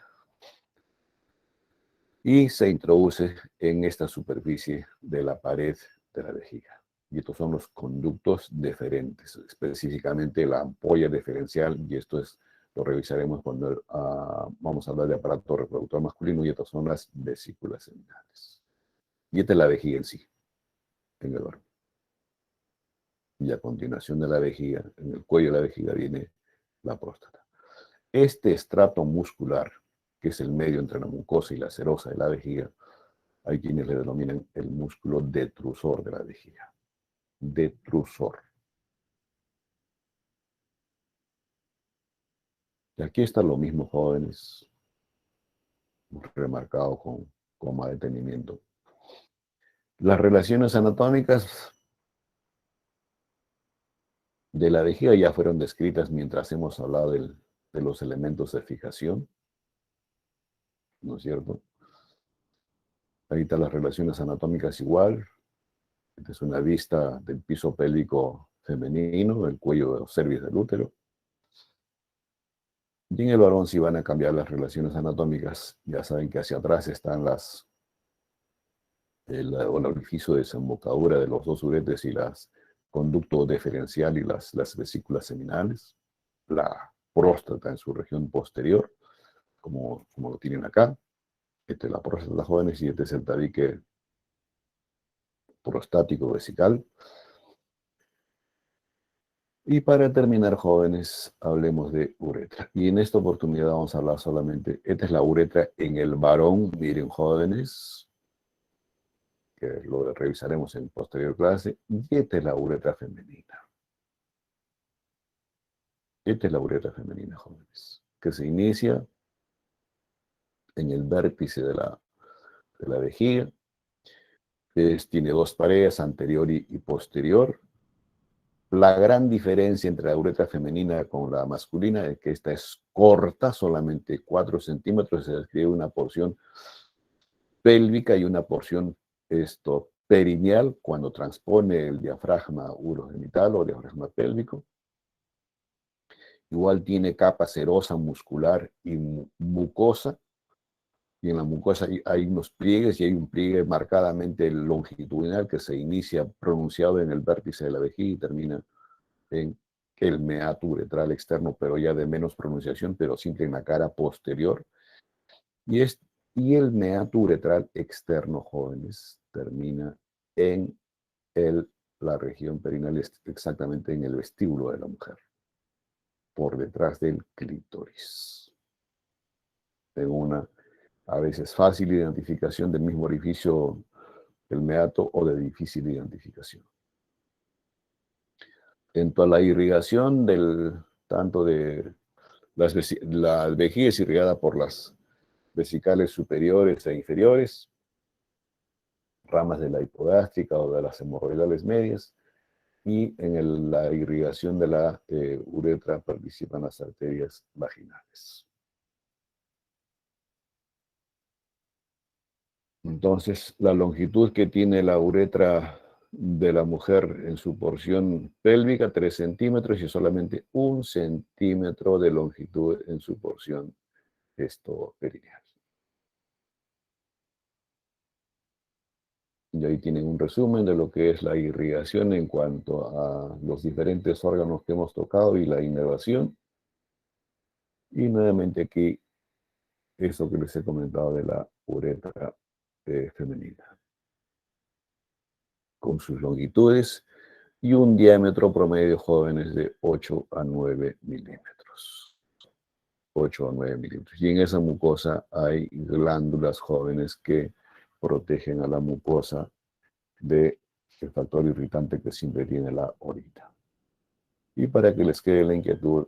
Y se introduce en esta superficie de la pared de la vejiga. Y estos son los conductos deferentes, específicamente la ampolla deferencial, y esto lo revisaremos cuando vamos a hablar de aparato reproductor masculino, y estas son las vesículas seminales. Y esta es la vejiga en sí, en el varón. Y a continuación de la vejiga, en el cuello de la vejiga viene la próstata. Este estrato muscular, que es el medio entre la mucosa y la serosa de la vejiga, hay quienes le denominan el músculo detrusor de la vejiga. Detrusor. Y aquí está lo mismo, jóvenes, remarcado con más detenimiento. Las relaciones anatómicas de la vejiga ya fueron descritas mientras hemos hablado de los elementos de fijación, ¿no es cierto? Ahí están las relaciones anatómicas igual. Esta es una vista del piso pélvico femenino, del cuello de los cervix del útero. Y en el varón sí van a cambiar las relaciones anatómicas. Ya saben que hacia atrás están el orificio de desembocadura de los dos uretes y las conducto deferencial y las vesículas seminales. La próstata en su región posterior, como lo tienen acá. Esta es la próstata de las jóvenes y este es el tabique prostático vesical. Y para terminar, jóvenes, hablemos de uretra. Y en esta oportunidad vamos a hablar solamente, esta es la uretra en el varón, miren, jóvenes, que lo revisaremos en posterior clase, y esta es la uretra femenina. Esta es la uretra femenina, jóvenes, que se inicia en el vértice de la vejiga. Tiene 2 paredes, anterior y posterior. La gran diferencia entre la uretra femenina con la masculina es que esta es corta, solamente 4 centímetros, se describe una porción pélvica y una porción perineal cuando transpone el diafragma urogenital o diafragma pélvico. Igual tiene capa serosa muscular y mucosa. Y en la mucosa hay unos pliegues y hay un pliegue marcadamente longitudinal que se inicia pronunciado en el vértice de la vejiga y termina en el meato uretral externo, pero ya de menos pronunciación, pero siempre en la cara posterior. Y el meato uretral externo, jóvenes, termina en la región perineal, exactamente en el vestíbulo de la mujer, por detrás del clítoris. En una a veces fácil identificación del mismo orificio del meato o de difícil identificación. En toda la irrigación tanto de la vejiga es irrigada por las vesicales superiores e inferiores, ramas de la hipogástrica o de las hemorroidales medias, y en la irrigación de la uretra participan las arterias vaginales. Entonces, la longitud que tiene la uretra de la mujer en su porción pélvica, 3 centímetros, y solamente 1 centímetro de longitud en su porción perineal. Y ahí tienen un resumen de lo que es la irrigación en cuanto a los diferentes órganos que hemos tocado y la inervación. Y nuevamente aquí, eso que les he comentado de la uretra femenina, con sus longitudes y un diámetro promedio jóvenes de 8 a 9 milímetros. 8 a 9 milímetros. Y en esa mucosa hay glándulas jóvenes que protegen a la mucosa del factor irritante que siempre tiene la orina. Y para que les quede la inquietud,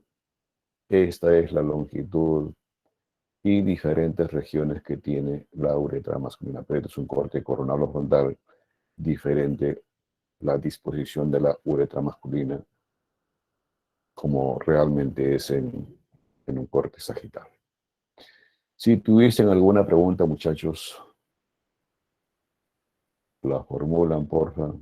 esta es la longitud y diferentes regiones que tiene la uretra masculina. Pero es un corte coronal o frontal diferente la disposición de la uretra masculina como realmente es en un corte sagital. Si tuviesen alguna pregunta, muchachos, la formulan, porfa.